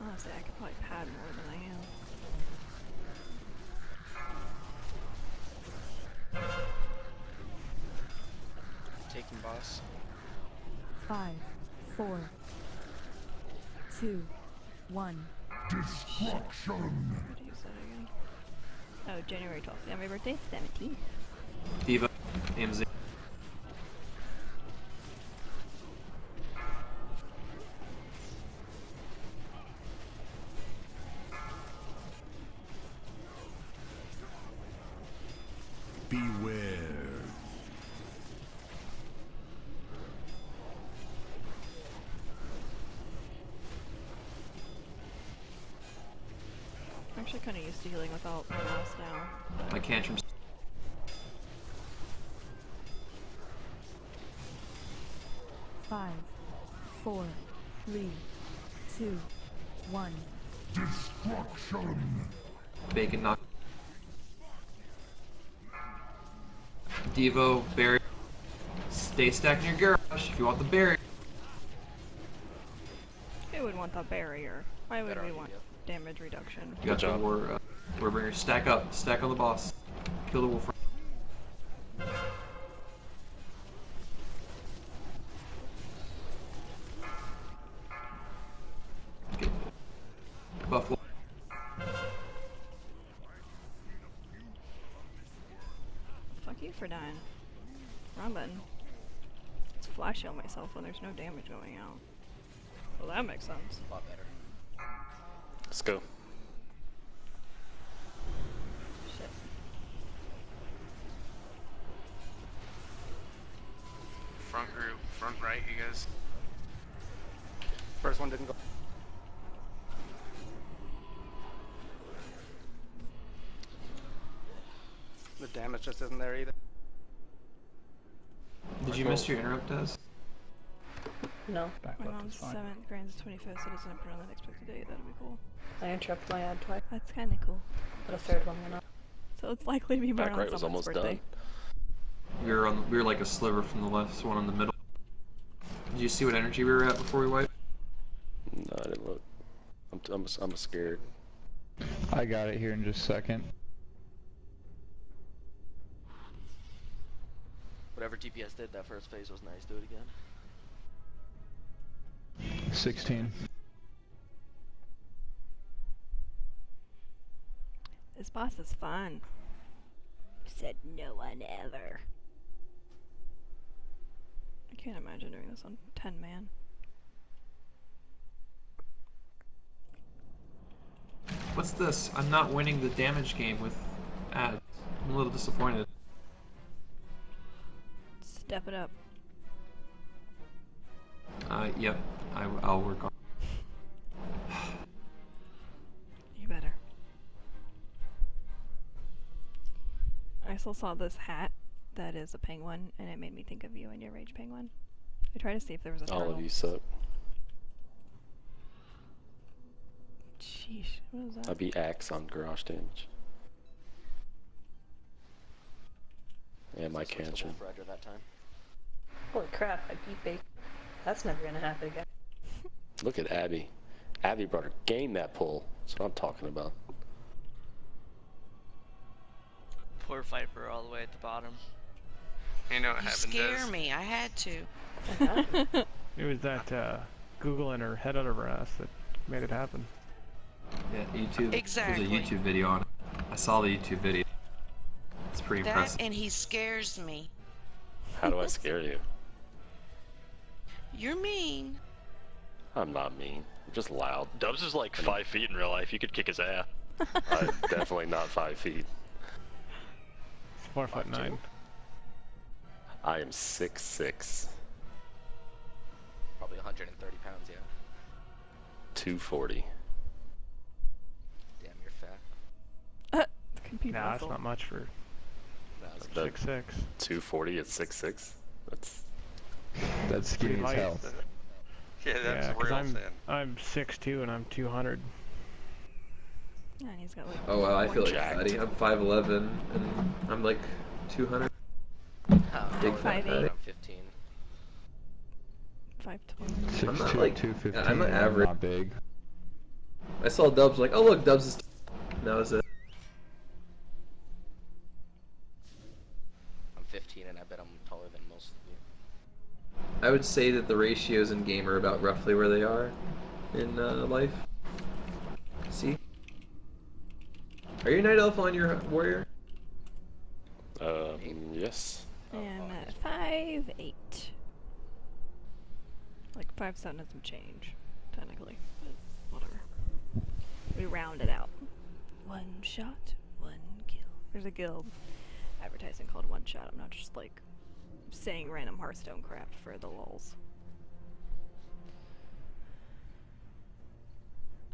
Honestly, I could probably pad more than I am. Taking boss. 5, 4, 2, 1. Destruction. Where do you set it again? Oh, January 12th. Yeah, my birthday's 17th. Diva, AMZ. Beware. I'm actually kind of used to healing without my mouse now. My cantrips. Five, 4, 3, 2, 1. Destruction. Bacon knock. Devo, berry. Stay stacked in your garage if you want the berry. Who would want the barrier? Why would we want damage reduction? You got your warbringer. Stack up. Stack on the boss. Kill the wolf. Buffalo. Fuck you for dying. Wrong button. It's flash heal myself when there's no damage going out. Well, that makes sense. A lot better. Let's go. Shit. Front group, front right, you guys. First one didn't go. The damage just isn't there either. Did you miss your interrupt, Des? No. My mom's 7th, Grand's 25th, so it doesn't appear on the expected date. That'd be cool. I interrupted my ad twice. That's kind of cool. But a third one went up. So it's likely to be more Back on right was someone's almost birthday. done. We were like a sliver from the left, one in the middle. Did you see what energy we were at before we wiped? No, I didn't look. I'm scared. I got it here in just a second. Whatever DPS did that first phase was nice. Do it again. 16. This boss is fun. Said no one ever. I can't imagine doing this on 10 man. What's this? I'm not winning the damage game with ads. I'm a little disappointed. Step it up. Yep. I'll work on. You better. I still saw this hat that is a penguin, and it made me think of you and your rage penguin. I tried to see if there was a turtle. All of you suck. Sheesh, what was that? I'd be axe on Garrosh damage. And my cantrip. That time. Holy crap, I beat Bacon. That's never gonna happen again. Look at Abby. Abby brought her game that pull. That's what I'm talking about. Poor Viper all the way at the bottom. You know what happened? You scare me. I had to. It was that Googling her head out of her ass that made it happen. Yeah, YouTube. Exactly. There's a YouTube video on it. I saw the YouTube video. It's pretty That impressive. and he scares me. How do I scare you? You're mean. I'm not mean. I'm just loud. Dubs is like 5 feet in real life. You could kick his ass. I'm definitely not 5 feet. It's 4'9". I am 6'6". Probably 130 pounds, yeah. 240. Damn, you're fat. Nah, that's not much for 6'6". 240 at 6'6". That's skinny as light. hell. Yeah, that's Yeah, 'cause real I'm, thin. I'm 6'2" and I'm 200. And he's got like. Oh wow, I feel like jacked. fatty. I'm 5'11" and I'm like 200. Big fat 5'8". fatty. I'm 15. 5'12". I'm not 6'2", like 215. I'm not average. Not big. I saw Dubs like, oh look, Dubs is. And that was it. I'm 15 and I bet I'm taller than most of you. I would say that the ratios in game are about roughly where they are in life. See? Are you Night Elf on your warrior? Yes. And at 5'8". Like 5'7" and some change, technically, but whatever. We round it out. One shot, one kill. There's a guild advertising called One Shot. I'm not just like saying random Hearthstone crap for the lulz.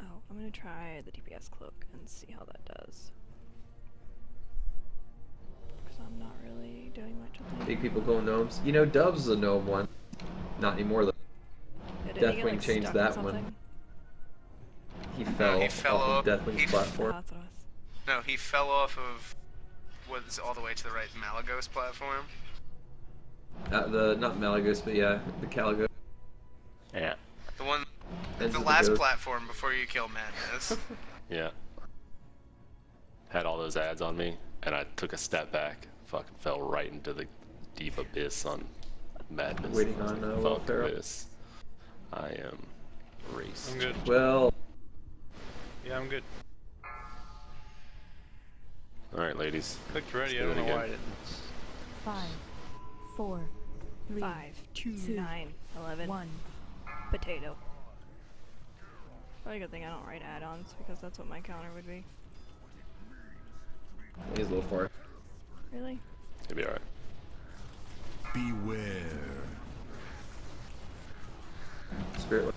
Oh, I'm gonna try the DPS cloak and see how that does. Because I'm not really doing much with it. Big people go gnomes. You know, Dubs is a gnome one. Not anymore though. Yeah, did he get, Deathwing like, changed stuck on that something? one. He fell off of Deathwing's platform. Oh, that's what it was. No, he fell off of what's all the way to the right, Malagos platform. The not Malagos, but yeah, the Caligo. Yeah. The one, Ends the with last ghost. platform before you kill Madness. Yeah. Had all those ads on me, and I took a step back. Fucking fell right into the deep abyss on Madness. Waiting on, Fuck welfare. this. I am racist. I'm good. Well, Yeah, I'm good. Alright, ladies. Clicked ready, I Let's don't do know it why I again. didn't. 5, 4, 3, 5, 2, 2, 9, 11. 1. Potato. Probably a good thing I don't write add-ons because that's what my counter would be. he's a little far. Really? It'll be alright. Beware. Spirit.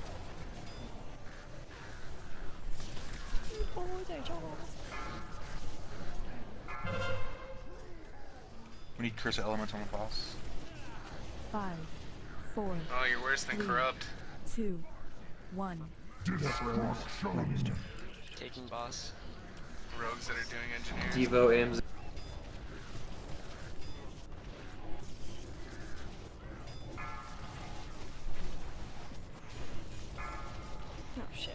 We need curse elements on the boss. 5, 4, Oh, you're worse than 3, corrupt. 2, 1. Taking boss. Rogues that are doing engineers. Devo AMZ. Oh shit.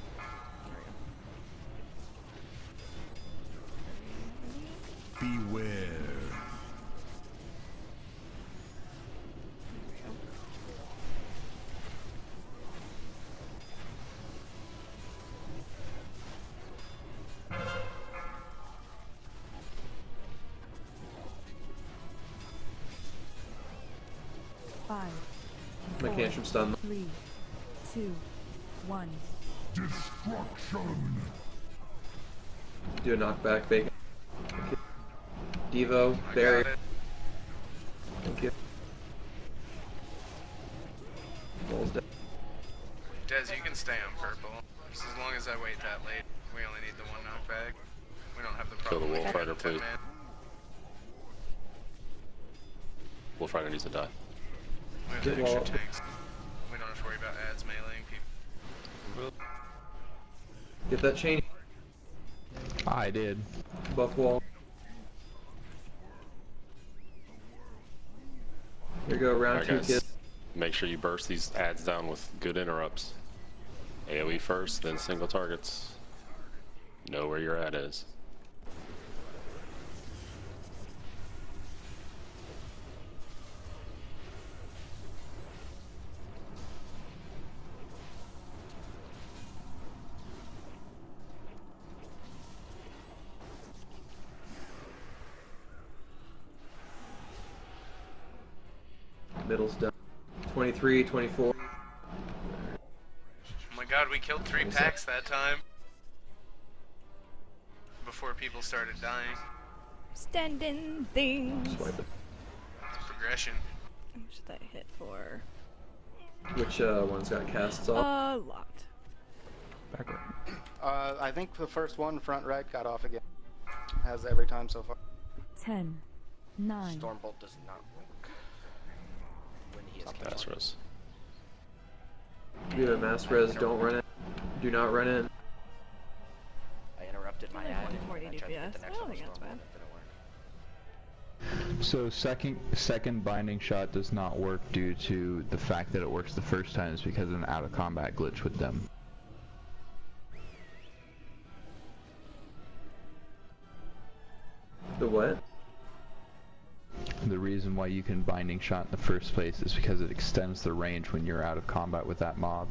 Beware. Five, My four, cantrip's done. 3, 2, 1. Destruction. Do a knockback, Bacon. Thank you. Devo, Barry. Thank you. Bull's dead. Dez, you can stay on purple. Just as long as I wait that late, we only need the one knockback. We don't have the Kill the problem. with Wolf having Rider, 10 please. man. Wolf Rider needs to die. We have Get extra wall. tanks. We don't have to worry about ads meleeing people. Get that chain. I did. Buff wall. Here we go, round 2, guys. kids. Make sure you burst these adds down with good interrupts. AoE first, then single targets. Know where your ad is. Middle's done. 23, 24. Oh my god, we killed 3 packs that time. Before people started dying. Standing things. Swipe it. It's progression. How much did that hit for? Which one's got casts off? Locked. Back right. I think the first one, front right, got off again. Has every time so far. 10, 9. Stormbolt does not work when he is Mass res. Do a mass res, don't run in. Do not run in. I interrupted my ad and I tried to get the next one. So second binding shot does not work due to the fact that it works the first time is because of an out of combat glitch with them. The what? The reason why you can binding shot in the first place is because it extends the range when you're out of combat with that mob.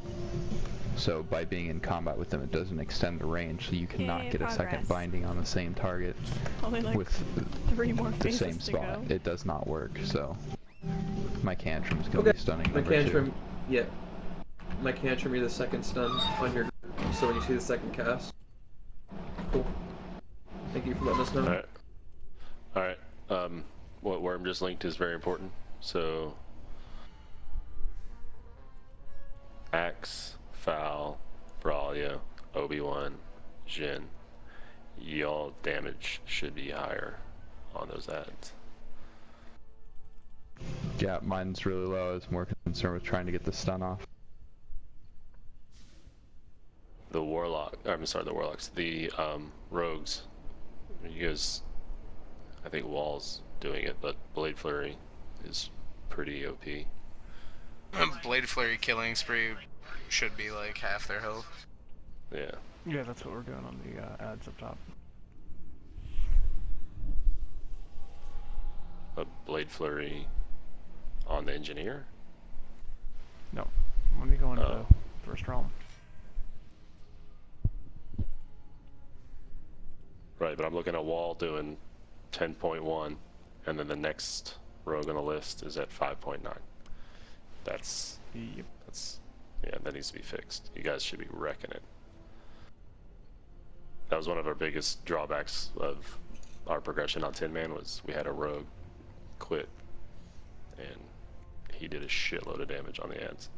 So by being in combat with them, it doesn't extend the range, so you cannot get a second binding on the same target with 3 more the same phases to spot. go. It does not work. So my cantrom's gonna be stunning. My number 2. cantrum, yeah. My cantrum, you're the second stun on your. So when you see the second cast. Cool. Thank you for letting us know. Alright. Alright. What Worm just linked is very important. So Axe, Foul, Braulio, Obi-Wan, Jin, y'all damage should be higher on those ads. Yeah, mine's really low. I was more concerned with trying to get the stun off. The Warlock, I'm sorry, the Warlocks, the Rogues, you guys, I think Wall's doing it, but Blade Flurry is pretty OP. Blade Flurry killing spree should be like half their health. Yeah. Yeah, that's what we're doing on the ads up top. A Blade Flurry on the Engineer? No, when we go into the first realm. Right, but I'm looking at Wall doing 10.1, and then the next rogue on the list is at 5.9. That's yeah, that needs to be fixed. You guys should be wrecking it. That was one of our biggest drawbacks of our progression on 10-man was we had a rogue quit, and he did a shitload of damage on the ads.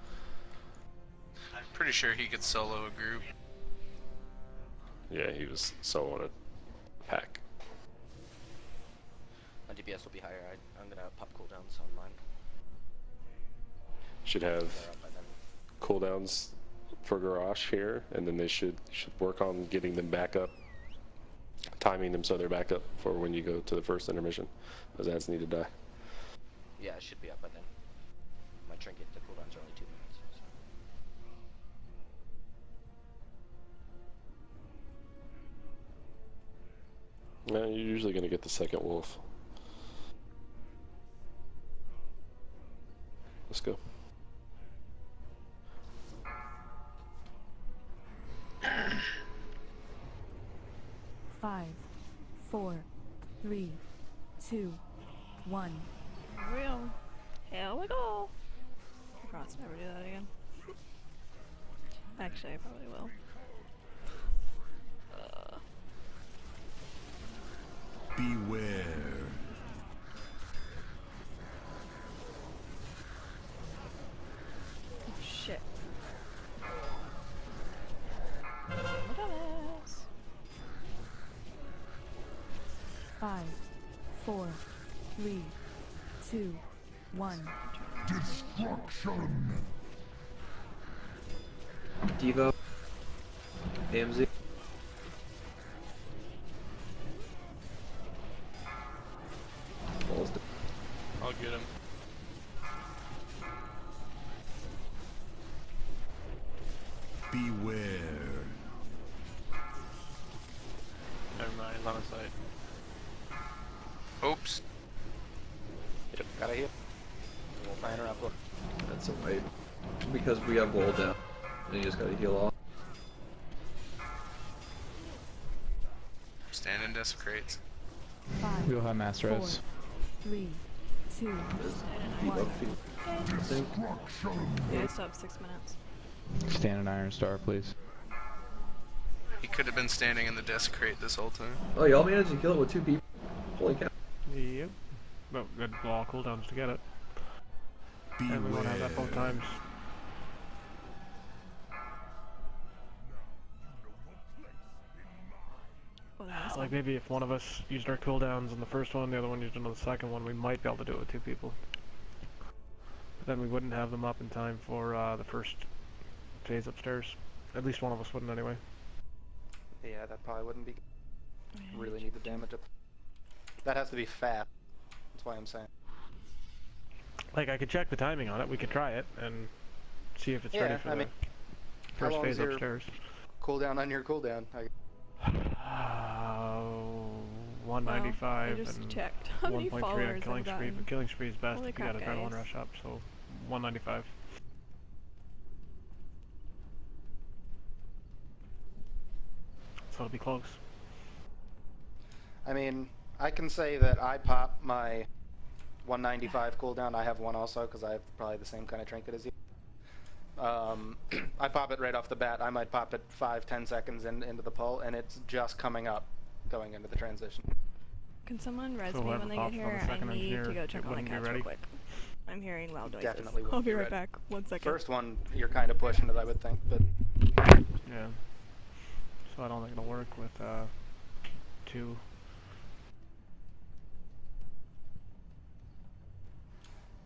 I'm pretty sure he could solo a group. Yeah, he was soloing a pack. My DPS will be higher. I'm gonna pop cooldowns on mine. Should have cooldowns for Garrosh here, and then they should work on getting them back up, timing them so they're back up for when you go to the first intermission. Those ads need to die. Yeah, it should be up by then. My trinket, the cooldowns are only 2 minutes. So. No, you're usually gonna get the second wolf. Let's go. Five, 4, 3, 2, 1. Here we go. Cross, never do that again. Actually, I probably will. Beware. Shit. Dumbass. 5, 4, 3, 2, 1. Destruction. Devo. AMZ. I'll get him. he's on his site. Oops. Yep, gotta heal. We'll fire her up. That's a wait. Because we have wall down. And you just gotta heal off. Stand and desecrates. We'll have mass res. 3, 2, 1. Yeah, still have 6 minutes. Stand an Iron Star, please. He could have been standing in the desecrate this whole time. Oh, y'all managed to kill it with 2 people? Holy cow. Yep. But good law cooldowns to get it. And we won't have that both times. Like maybe if one of us used our cooldowns on the first one, the other one used it on the second one, we might be able to do it with 2 people. But then we wouldn't have them up in time for the first phase upstairs. At least one of us wouldn't anyway. Yeah, that probably wouldn't be. Really need the damage up. That has to be fast. That's why I'm saying. Like I could check the timing on it. We could try it and see if it's ready for the first phase upstairs. Cooldown on your cooldown. 195 I just and checked how many 1.3 on followers killing I've spree. gotten. But killing spree is best Holy if you got crap, adrenaline guys. rush up. So 195. So it'll be close. I mean, I can say that I pop my 195 cooldown. I have one also because I have probably the same kind of trinket as you. I pop it right off the bat. I might pop it 5-10 seconds into the pull, and it's just coming up, going into the transition. Can someone res me when they get here? I need to go check on the cats real quick. I'm hearing loud noises. Definitely will I'll be be right ready. back. 1 second. First one, you're kind of pushing it, I would think, but Yeah. So I don't think it'll work with 2.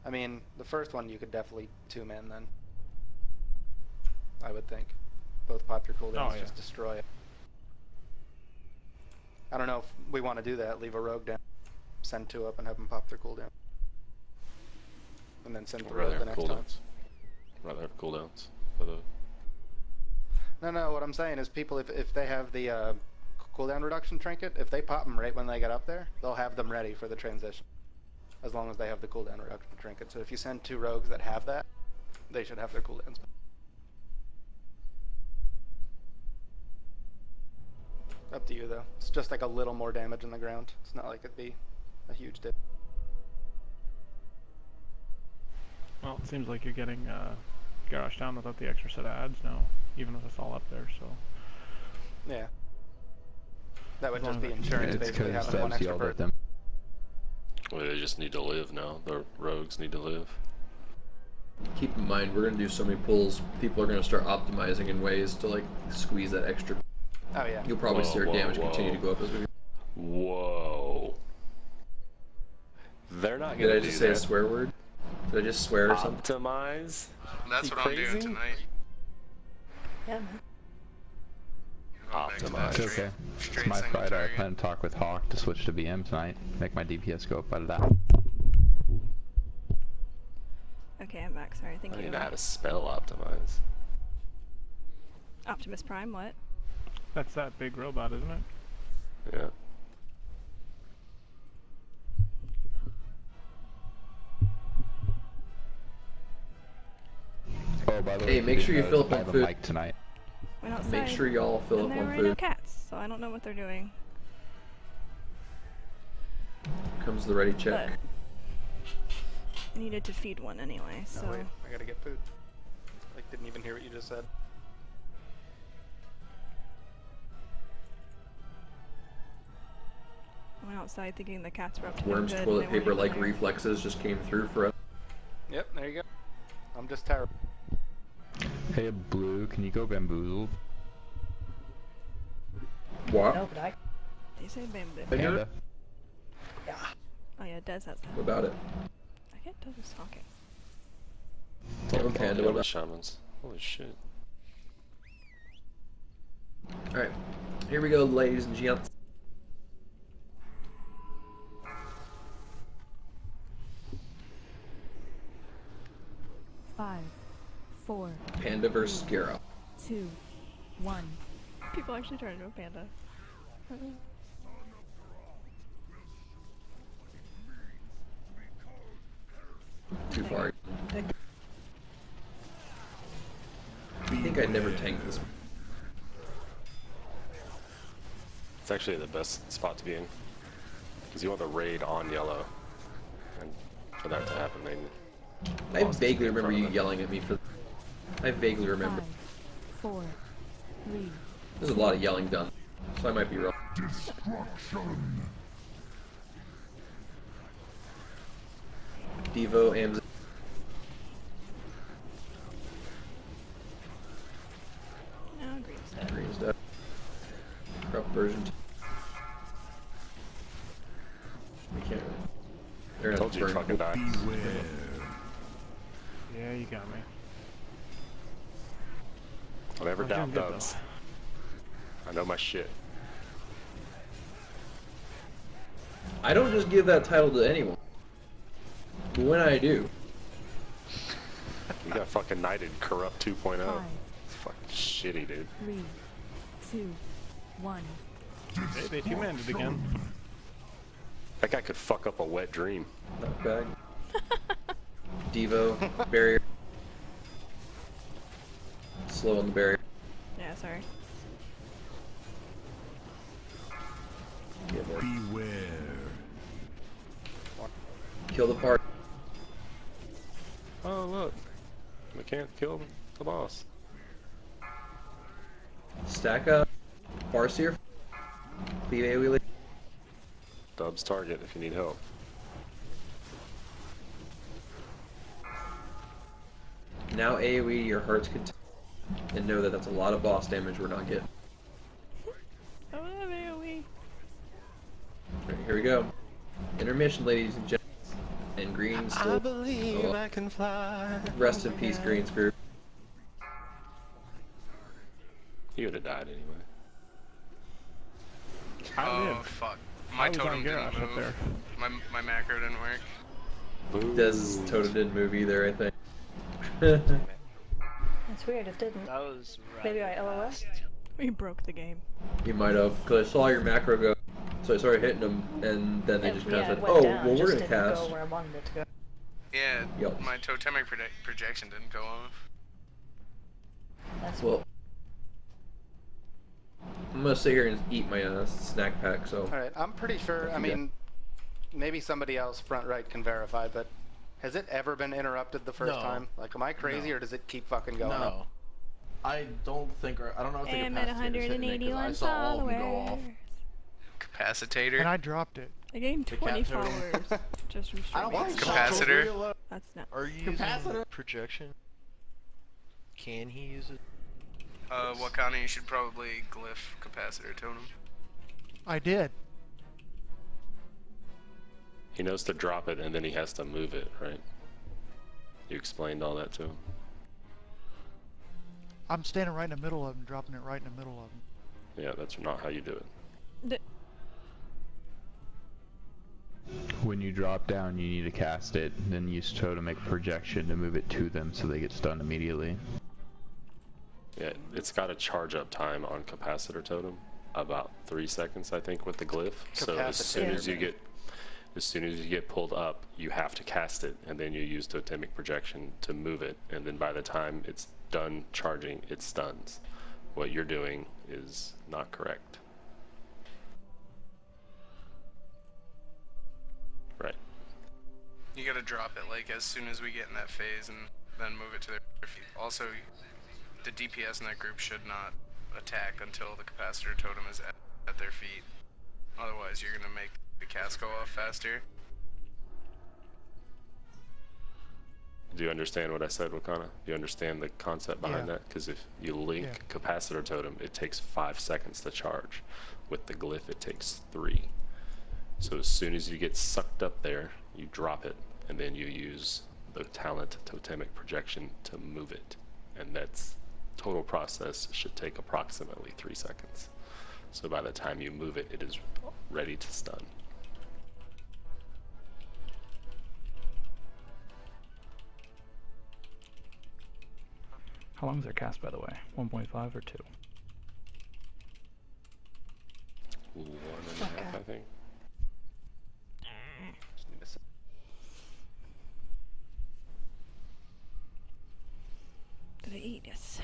I mean, the first one you could definitely 2-man then. I would think. Both pop your cooldowns, just destroy it. I don't know if we want to do that. Leave a rogue down, send 2 up, and have them pop their cooldown, and then send 3 up the next time. Rather have cooldowns for the. No. What I'm saying is, people, if they have the cooldown reduction trinket, if they pop them right when they get up there, they'll have them ready for the transition, as long as they have the cooldown reduction trinket. So if you send 2 rogues that have that, they should have their cooldowns. Up to you though. It's just like a little more damage in the ground. It's not like it'd be a huge dip. Well, it seems like you're getting Garrosh down without the extra set of ads now, even with us all up there, so... Yeah. That would just be insurance, it's basically, because having one Debs extra yelled at person. them. Well, they just need to live now. The rogues need to live. Keep in mind, we're gonna do so many pulls, people are gonna start optimizing in ways to like squeeze that extra. Oh yeah. You'll probably see our damage continue to go up as we go. Whoa. They're not gonna Did I just say a swear word? Did I just swear or something? Optimize? That's what I'm doing tonight. Yeah, man. Optimize. It's okay. It's my Friday. I plan to talk with Hawk to switch to BM tonight. Make my DPS go up by that. Okay, I'm back. Sorry, thank I you. need to have a spell optimize. Optimus Prime, what? That's that big robot, isn't it? Yeah. Oh, by the way, Hey, make sure you fill up I on have a food. mic tonight. Went outside. Make sure y'all fill and up there on were food. no cats, so I don't know what they're doing. Comes the ready check. But I needed to feed one anyway, so... Oh wait, I gotta get food. Like, didn't even hear what you just said. I went outside thinking the cats were up to Worm's no good, toilet and they weren't paper-like even there. reflexes just came through for us. Yep, there you go. I'm just terrible. Hey, Blue, can you go bamboozled? What? No, but I... They say bamboo. Panda? Yeah. Oh yeah, Des has that. What about it? I get Des was talking. Oh, Panda, what about shamans? Holy shit. Alright, here we go, ladies and gents. Five, 4, Panda versus Garrosh. 2, 1. People actually turn into a panda. think I never tanked this. It's actually the best spot to be in. Because you want the raid on yellow. And for that to happen, they... I vaguely remember you yelling at me for... I vaguely remember. 5, 4, 3. There's a lot of yelling done, so I might be wrong. Destruction. Devo, Amz. No, green's dead. Green's dead. Corrupt version 2. We can't. They're Told you fucking die. Yeah, you got me. I'll never I'm doubt doing good, dubs. I know my shit. I don't just give that title to anyone. But when I do. You got fucking knighted Corrupt 2.0. 5, It's fucking shitty, dude. 3, 2, 1. Hey, they 2-maned it again. That guy could fuck up a wet dream. Not bad. Devo, barrier. Slow on the barrier. Yeah, sorry. Beware. Kill the part. Oh, look. We can't kill the boss. Stack up. Farseer. Leave AoE. Dubs target if you need help. Now AoE your heart's content. And know that that's a lot of boss damage we're not getting. I love AoE. Right, here we go. Intermission, ladies and gentlemen. And green still. I believe I can fly. Rest in peace, Green's group. He would have died anyway. Oh fuck. My totem didn't Garrosh up there. move. My macro didn't work. Dez's totem didn't move either, I think. That's weird, it didn't. That was Maybe I LOS? We broke the game. You might have, because I saw your macro go. So I started hitting them, and then they just kind of said, it went oh, down, well, just we're going to didn't cast. go where I wanted it to go. Yeah, Yep. my totemic projection didn't go off. That's Well, I'm going to sit here and eat my snack pack, so. Alright, I'm pretty sure, I mean, maybe somebody else front right can verify, but has it ever been interrupted the first No. time? Like, am I crazy, No. or does it keep fucking going? No. I don't think, I don't know if the I'm at capacitator's hitting it, 'cause I 181 saw all of them go off. followers. Capacitator? And I dropped it. I gained The 20 cat totem. followers just from I don't streaming. want Capacitor? That's not. Are you Capacitor? using projection? Can he use it? Wakana, you should probably glyph capacitor totem. I did. He knows to drop it and then he has to move it, right? You explained all that to him. I'm standing right in the middle of them, dropping it right in the middle of them. Yeah, that's not how you do it. When you drop down, you need to cast it, and then use totemic projection to move it to them so they get stunned immediately. Yeah, it's got a charge up time on capacitor totem, about 3 seconds, I think, with the glyph. So as soon as you get pulled up, you have to cast it, and then you use totemic projection to move it, and then by the time it's done charging, it stuns. What you're doing is not correct. Right. You gotta drop it like as soon as we get in that phase and then move it to their feet. Also, the DPS in that group should not attack until the capacitor totem is at their feet. Otherwise, you're gonna make the cast go off faster. Do you understand what I said, Wakana? Do you understand the concept behind Yeah. that? Because if you link capacitor totem, it takes 5 seconds to charge. With the glyph, it takes 3. So as soon as you get sucked up there, you drop it, and then you use the talent totemic projection to move it. And that's total process should take approximately 3 seconds. So by the time you move it, it is ready to stun. How long is their cast, by the way? 1.5 or 2? 1.5, I think. Did I eat? Yes.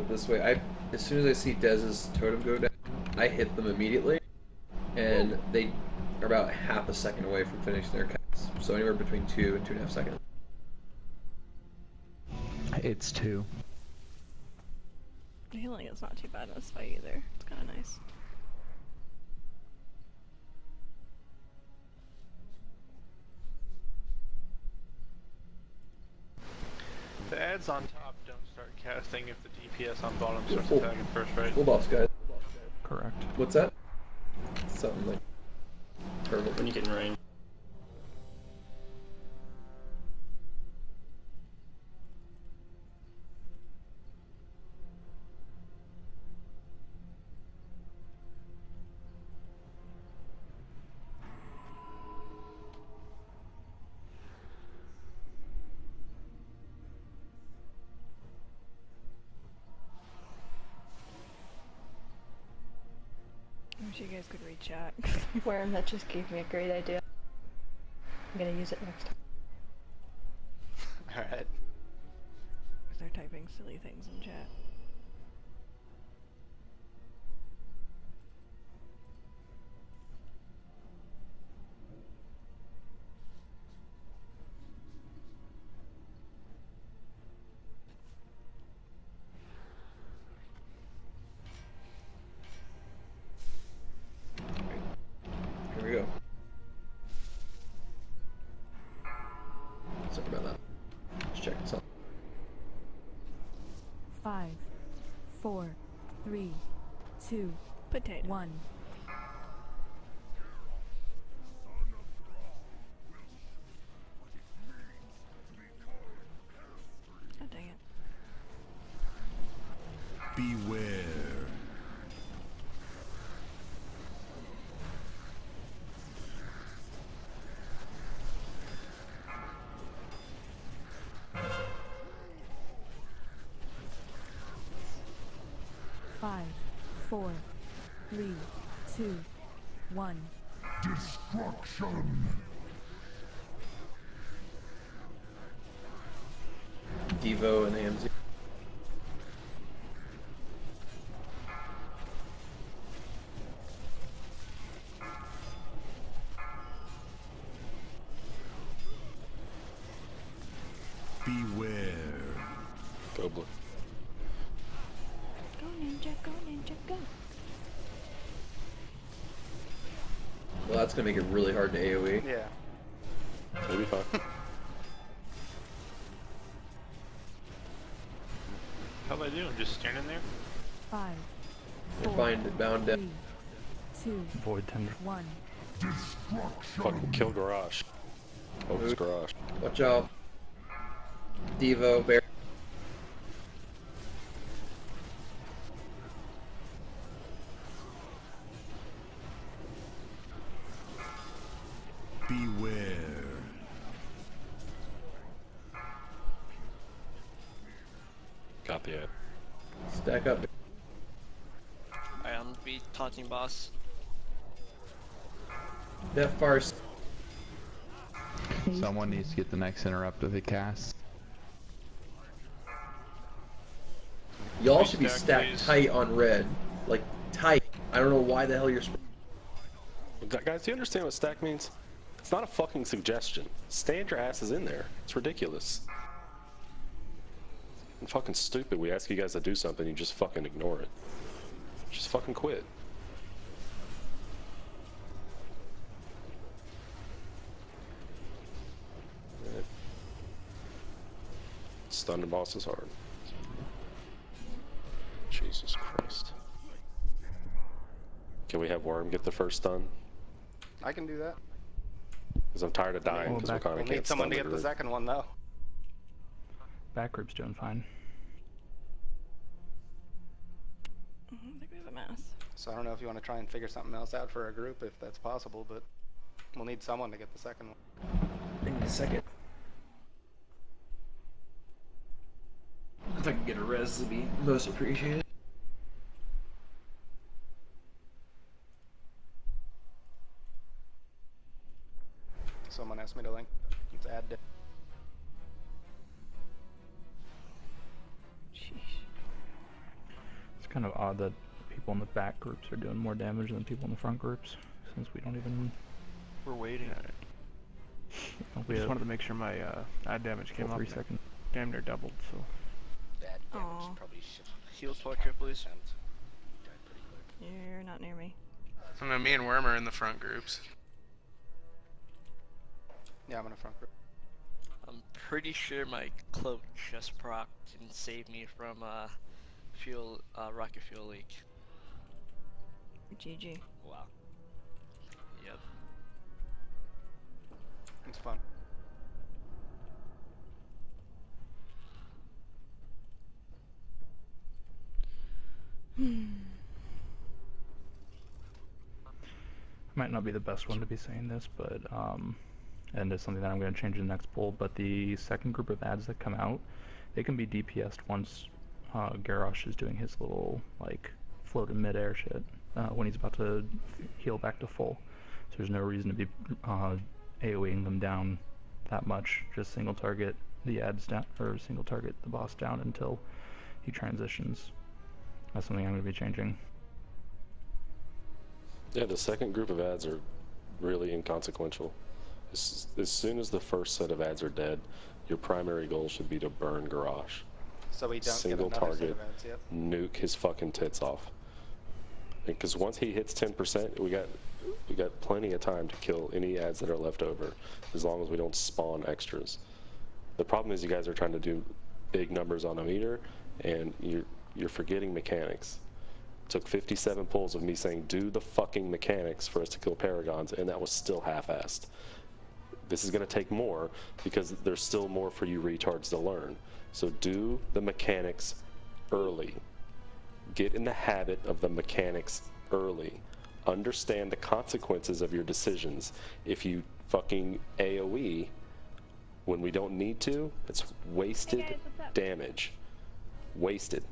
it this way. As soon as I see Dez's totem go down, I hit them immediately, and they are about half a second away from finishing their cast. So anywhere between 2 and 2.5 seconds. It's 2. The healing is not too bad in this fight either. It's kind of nice. The ads on top don't start casting if the DPS on bottom starts attacking first, right? Full buffs, guys. Correct. What's that? Something like purple. When you get in range. I wish you guys could read chat. Worm, that just gave me a great idea. I'm gonna use it next time. Alright. They're typing silly things in chat. Here we go. Sorry about that. Let's check this out. 5, 4, 3, 2, Potato. 1. God dang it. Beware. Five, 4, 3, 2, 1. Destruction. Devo and AMZ. Beware. Go blue. Go ninja, go. Well, that's gonna make it really hard to AoE. Yeah. It'll be fine. How they doing? Just standing there? 5, We'll 4, find it bound down. 3, 2, Void tender. 1. Fucking kill Garrosh. Oh, it's Garrosh. Watch out. Devo, bear. Beware. Got the ad. Stack up. I am be taunting boss. Death farce. Someone needs to get the next interrupt if it casts. Y'all should be Stack, stacked please. tight on red. Like, tight. I don't know why the hell you're... Guys, do you understand what stack means? It's not a fucking suggestion. Stand your asses in there. It's ridiculous. It's fucking stupid. We ask you guys to do something, you just fucking ignore it. Just fucking quit. Stun the boss is hard. Jesus Christ. Can we have Worm get the first stun? I can do that. Because I'm tired of dying because we kind We'll of need can't someone stun to the get the group. second one though. Back group's doing fine. I think we have a mass. So I don't know if you want to try and figure something else out for a group if that's possible, but we'll need someone to get the second one. I need a second. If I can get a res, it'd be most appreciated. Someone asked me to link. Let's add it. Sheesh. kind of odd that people in the back groups are doing more damage than people in the front groups, since we don't even... We're waiting. We just wanted to make sure my ad damage came up. 3 seconds. Damn near doubled, so... That damage probably should... Heal torture, please. You're not near me. I don't know, me and Worm are in the front groups. Yeah, I'm in the front group. I'm pretty sure my cloak just proc didn't save me from rocket fuel leak. GG. Wow. Yep. It's fun. Might not be the best one to be saying this, but and it's something that I'm going to change in the next poll, but the second group of ads that come out, they can be DPS'd once Garrosh is doing his little, like, float in midair shit, when he's about to heal back to full. So there's no reason to be AoEing them down that much. Just single target the ads down, or single target the boss down until he transitions. That's something I'm going to be changing. Yeah, the second group of ads are really inconsequential. As soon as the first set of ads are dead, your primary goal should be to burn Garrosh. So we don't Single get another target, set of ads yet. nuke his fucking tits off. Because once he hits 10%, we got plenty of time to kill any ads that are left over, as long as we don't spawn extras. The problem is you guys are trying to do big numbers on a meter, and you're forgetting mechanics. Took 57 pulls of me saying, do the fucking mechanics for us to kill Paragons, and that was still half-assed. This is going to take more, because there's still more for you retards to learn. So do the mechanics early. Get in the habit of the mechanics early. Understand the consequences of your decisions. If you fucking AoE when we don't need to, it's wasted damage. Wasted.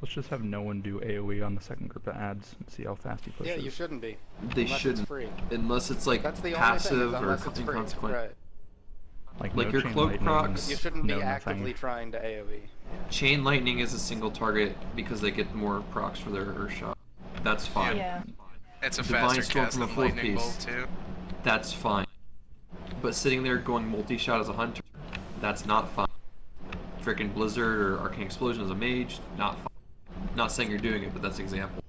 Let's just have no one do AoE on the second group of ads and see how fast he pushes. Yeah, you shouldn't be. They unless shouldn't. It's free. Unless it's like That's the passive only thing, is or unless it's free. inconsequential. Right. Like no your cloak lightning, procs. You shouldn't be no actively nothing. trying to AoE. Chain lightning is a single target because they get more procs for their Earth shot. That's fine. Yeah. It's a Divine faster Storm cast from a than fourth lightning piece. bolt too. That's fine. But sitting there going multi-shot as a hunter, that's not fine. Frickin' Blizzard or Arcane Explosion as a mage, not fine. Not saying you're doing it, but that's an example.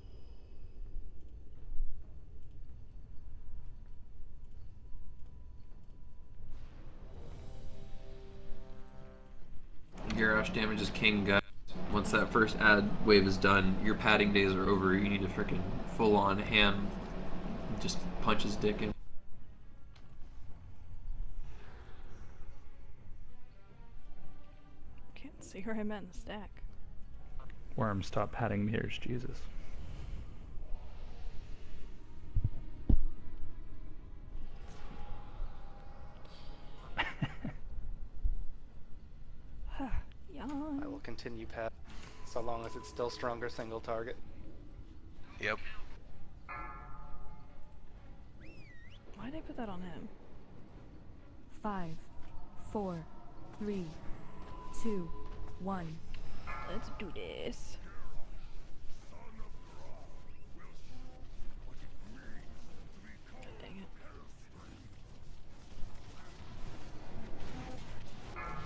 Garrosh damages king, guys. Once that first ad wave is done, your padding days are over. You need to frickin' full-on ham, just punch his dick in. Can't see where I'm at in the stack. Worm, stop patting meters, Jesus. Yawn. I will continue pat so long as it's still stronger single target. Yep. Why did I put that on him? 5, 4, 3, 2, 1. Let's do this. God dang it.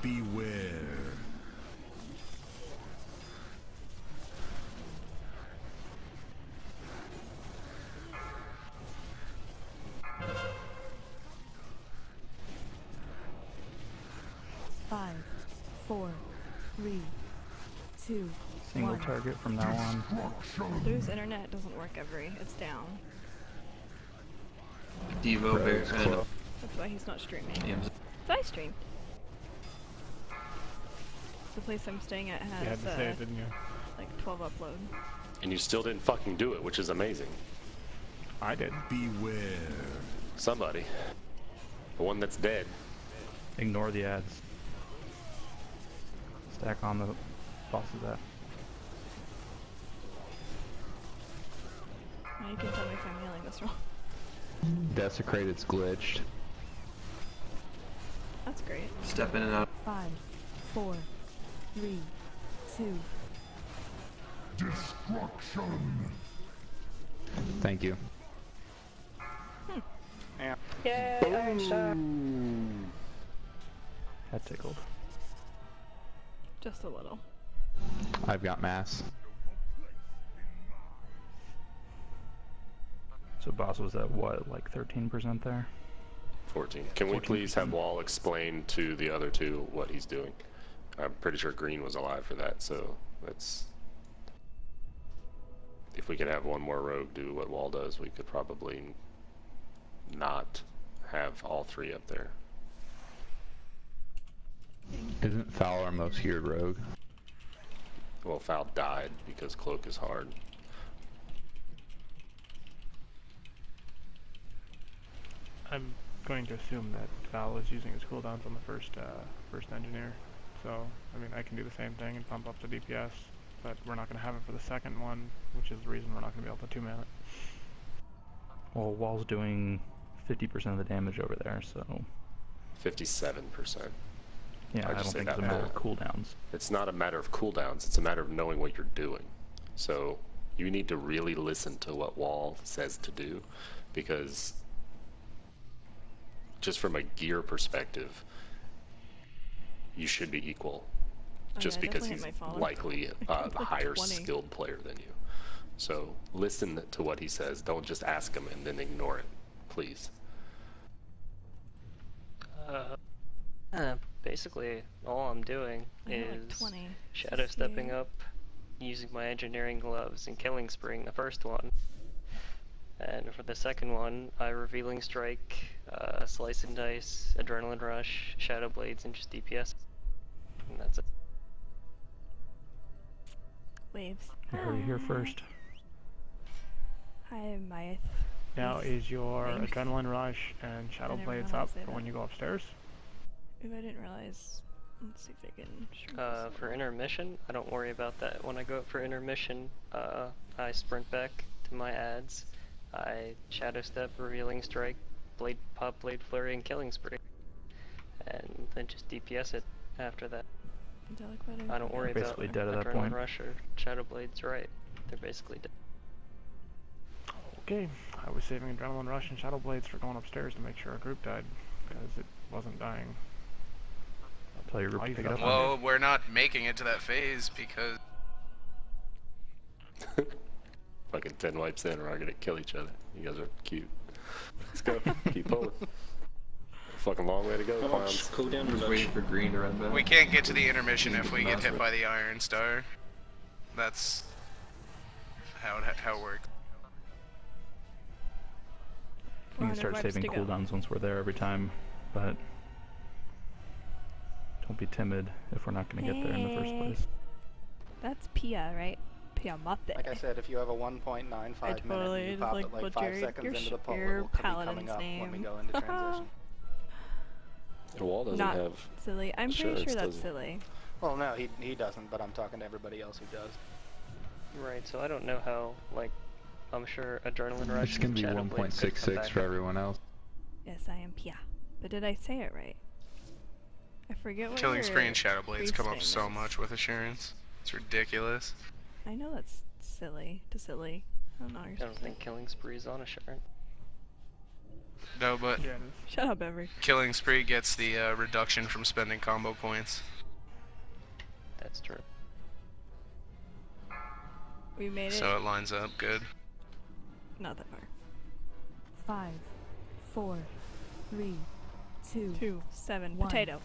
Beware. Five, 4, 3, 2, Single 1. target from now on. Drew's internet doesn't work it's down. Devo, Bear, and That's why he's not streaming. Yams. But I streamed. The place I'm staying at You had has to say it, didn't you? like 12 upload. And you still didn't fucking do it, which is amazing. I did. Beware. Somebody. The one that's dead. Ignore the ads. Stack on the boss's ad. Now you can tell me if I'm yelling this wrong. Desecrated's glitched. That's great. Step in and out. 5, 4, 3, 2. Destruction. Thank you. Yeah. Yay, Iron Star. That tickled. Just a little. I've got mass. So boss was at what, like 13% there? 14. Can we please have Wall explain to the other two what he's doing? I'm pretty sure Green was alive for that, so let's... If we could have one more rogue do what Wall does, we could probably not have all three up there. Isn't Foul our most geared rogue? Well, Foul died because Cloak is hard. I'm going to assume that Val is using his cooldowns on the first engineer. So, I mean, I can do the same thing and pump up the DPS, but we're not going to have it for the second one, which is the reason we're not going to be able to 2-man it. Well, Wall's doing 50% of the damage over there, so... 57%. Yeah, I don't think it's a matter of cooldowns. It's not a matter of cooldowns, it's a matter of knowing what you're doing. So, you need to really listen to what Wall says to do, because just from a gear perspective, you should be equal. Just because he's likely a higher skilled player than you. So listen to what he says. Don't just ask him and then ignore it, please. Basically, all I'm doing is shadow stepping up, using my engineering gloves and killing spree the first one. And for the second one, I revealing strike, slice and dice, adrenaline rush, shadow blades, and just DPS. And that's it. Waves. You heard it here first. Hi, Myth. Now, is your adrenaline rush and shadow blades up for when you go upstairs? Ooh, I didn't realize. Let's see if I can shrink this For intermission, I don't worry about that. When I go up for intermission, I sprint back to my adds. I shadow step, revealing strike, blade pop, blade flurry, and killing spree, and then just DPS it after that. I don't worry about dead at that adrenaline point. rush or shadow blades. Right, they're basically dead. Okay, I was saving adrenaline rush and shadow blades for going upstairs to make sure our group died, because it wasn't dying. I'll tell your group to pick it up. Well, we're not making it to that phase because... Fucking 10 wipes in, we're not gonna kill each other. You guys are cute. Let's go. Keep pulling. Fucking long way to go, clowns. I'm just waiting for Green to run back. We can't get to the intermission if we get hit by the Iron Star. That's how it works. We can start saving cooldowns once we're there every time, but don't be timid if we're not going to get there in the first place. That's Pia, right? Pia Mate. Like I said, if you have a 1.95 minute, you pop it like 5 seconds into the poll, it will be coming up when we go into transition. The Wall doesn't Not have silly. I'm pretty sure that's silly. Well, no, he doesn't, but I'm talking to everybody else who does. Right, so I don't know how, like, I'm sure adrenaline rush It's going to be 1.66 for everyone else. Yes, I am Pia. But did I say it right? I forget what Killing spree and shadow blades come up so much with assurance. It's ridiculous. I know that's silly to silly. I don't know. I don't think killing spree is on assurance. No, but shut up, Every. Killing spree gets the reduction from spending combo points. That's true. We made it. So it lines up good. Not that far. 5, 4, 3, 2, 7. 1. Potato.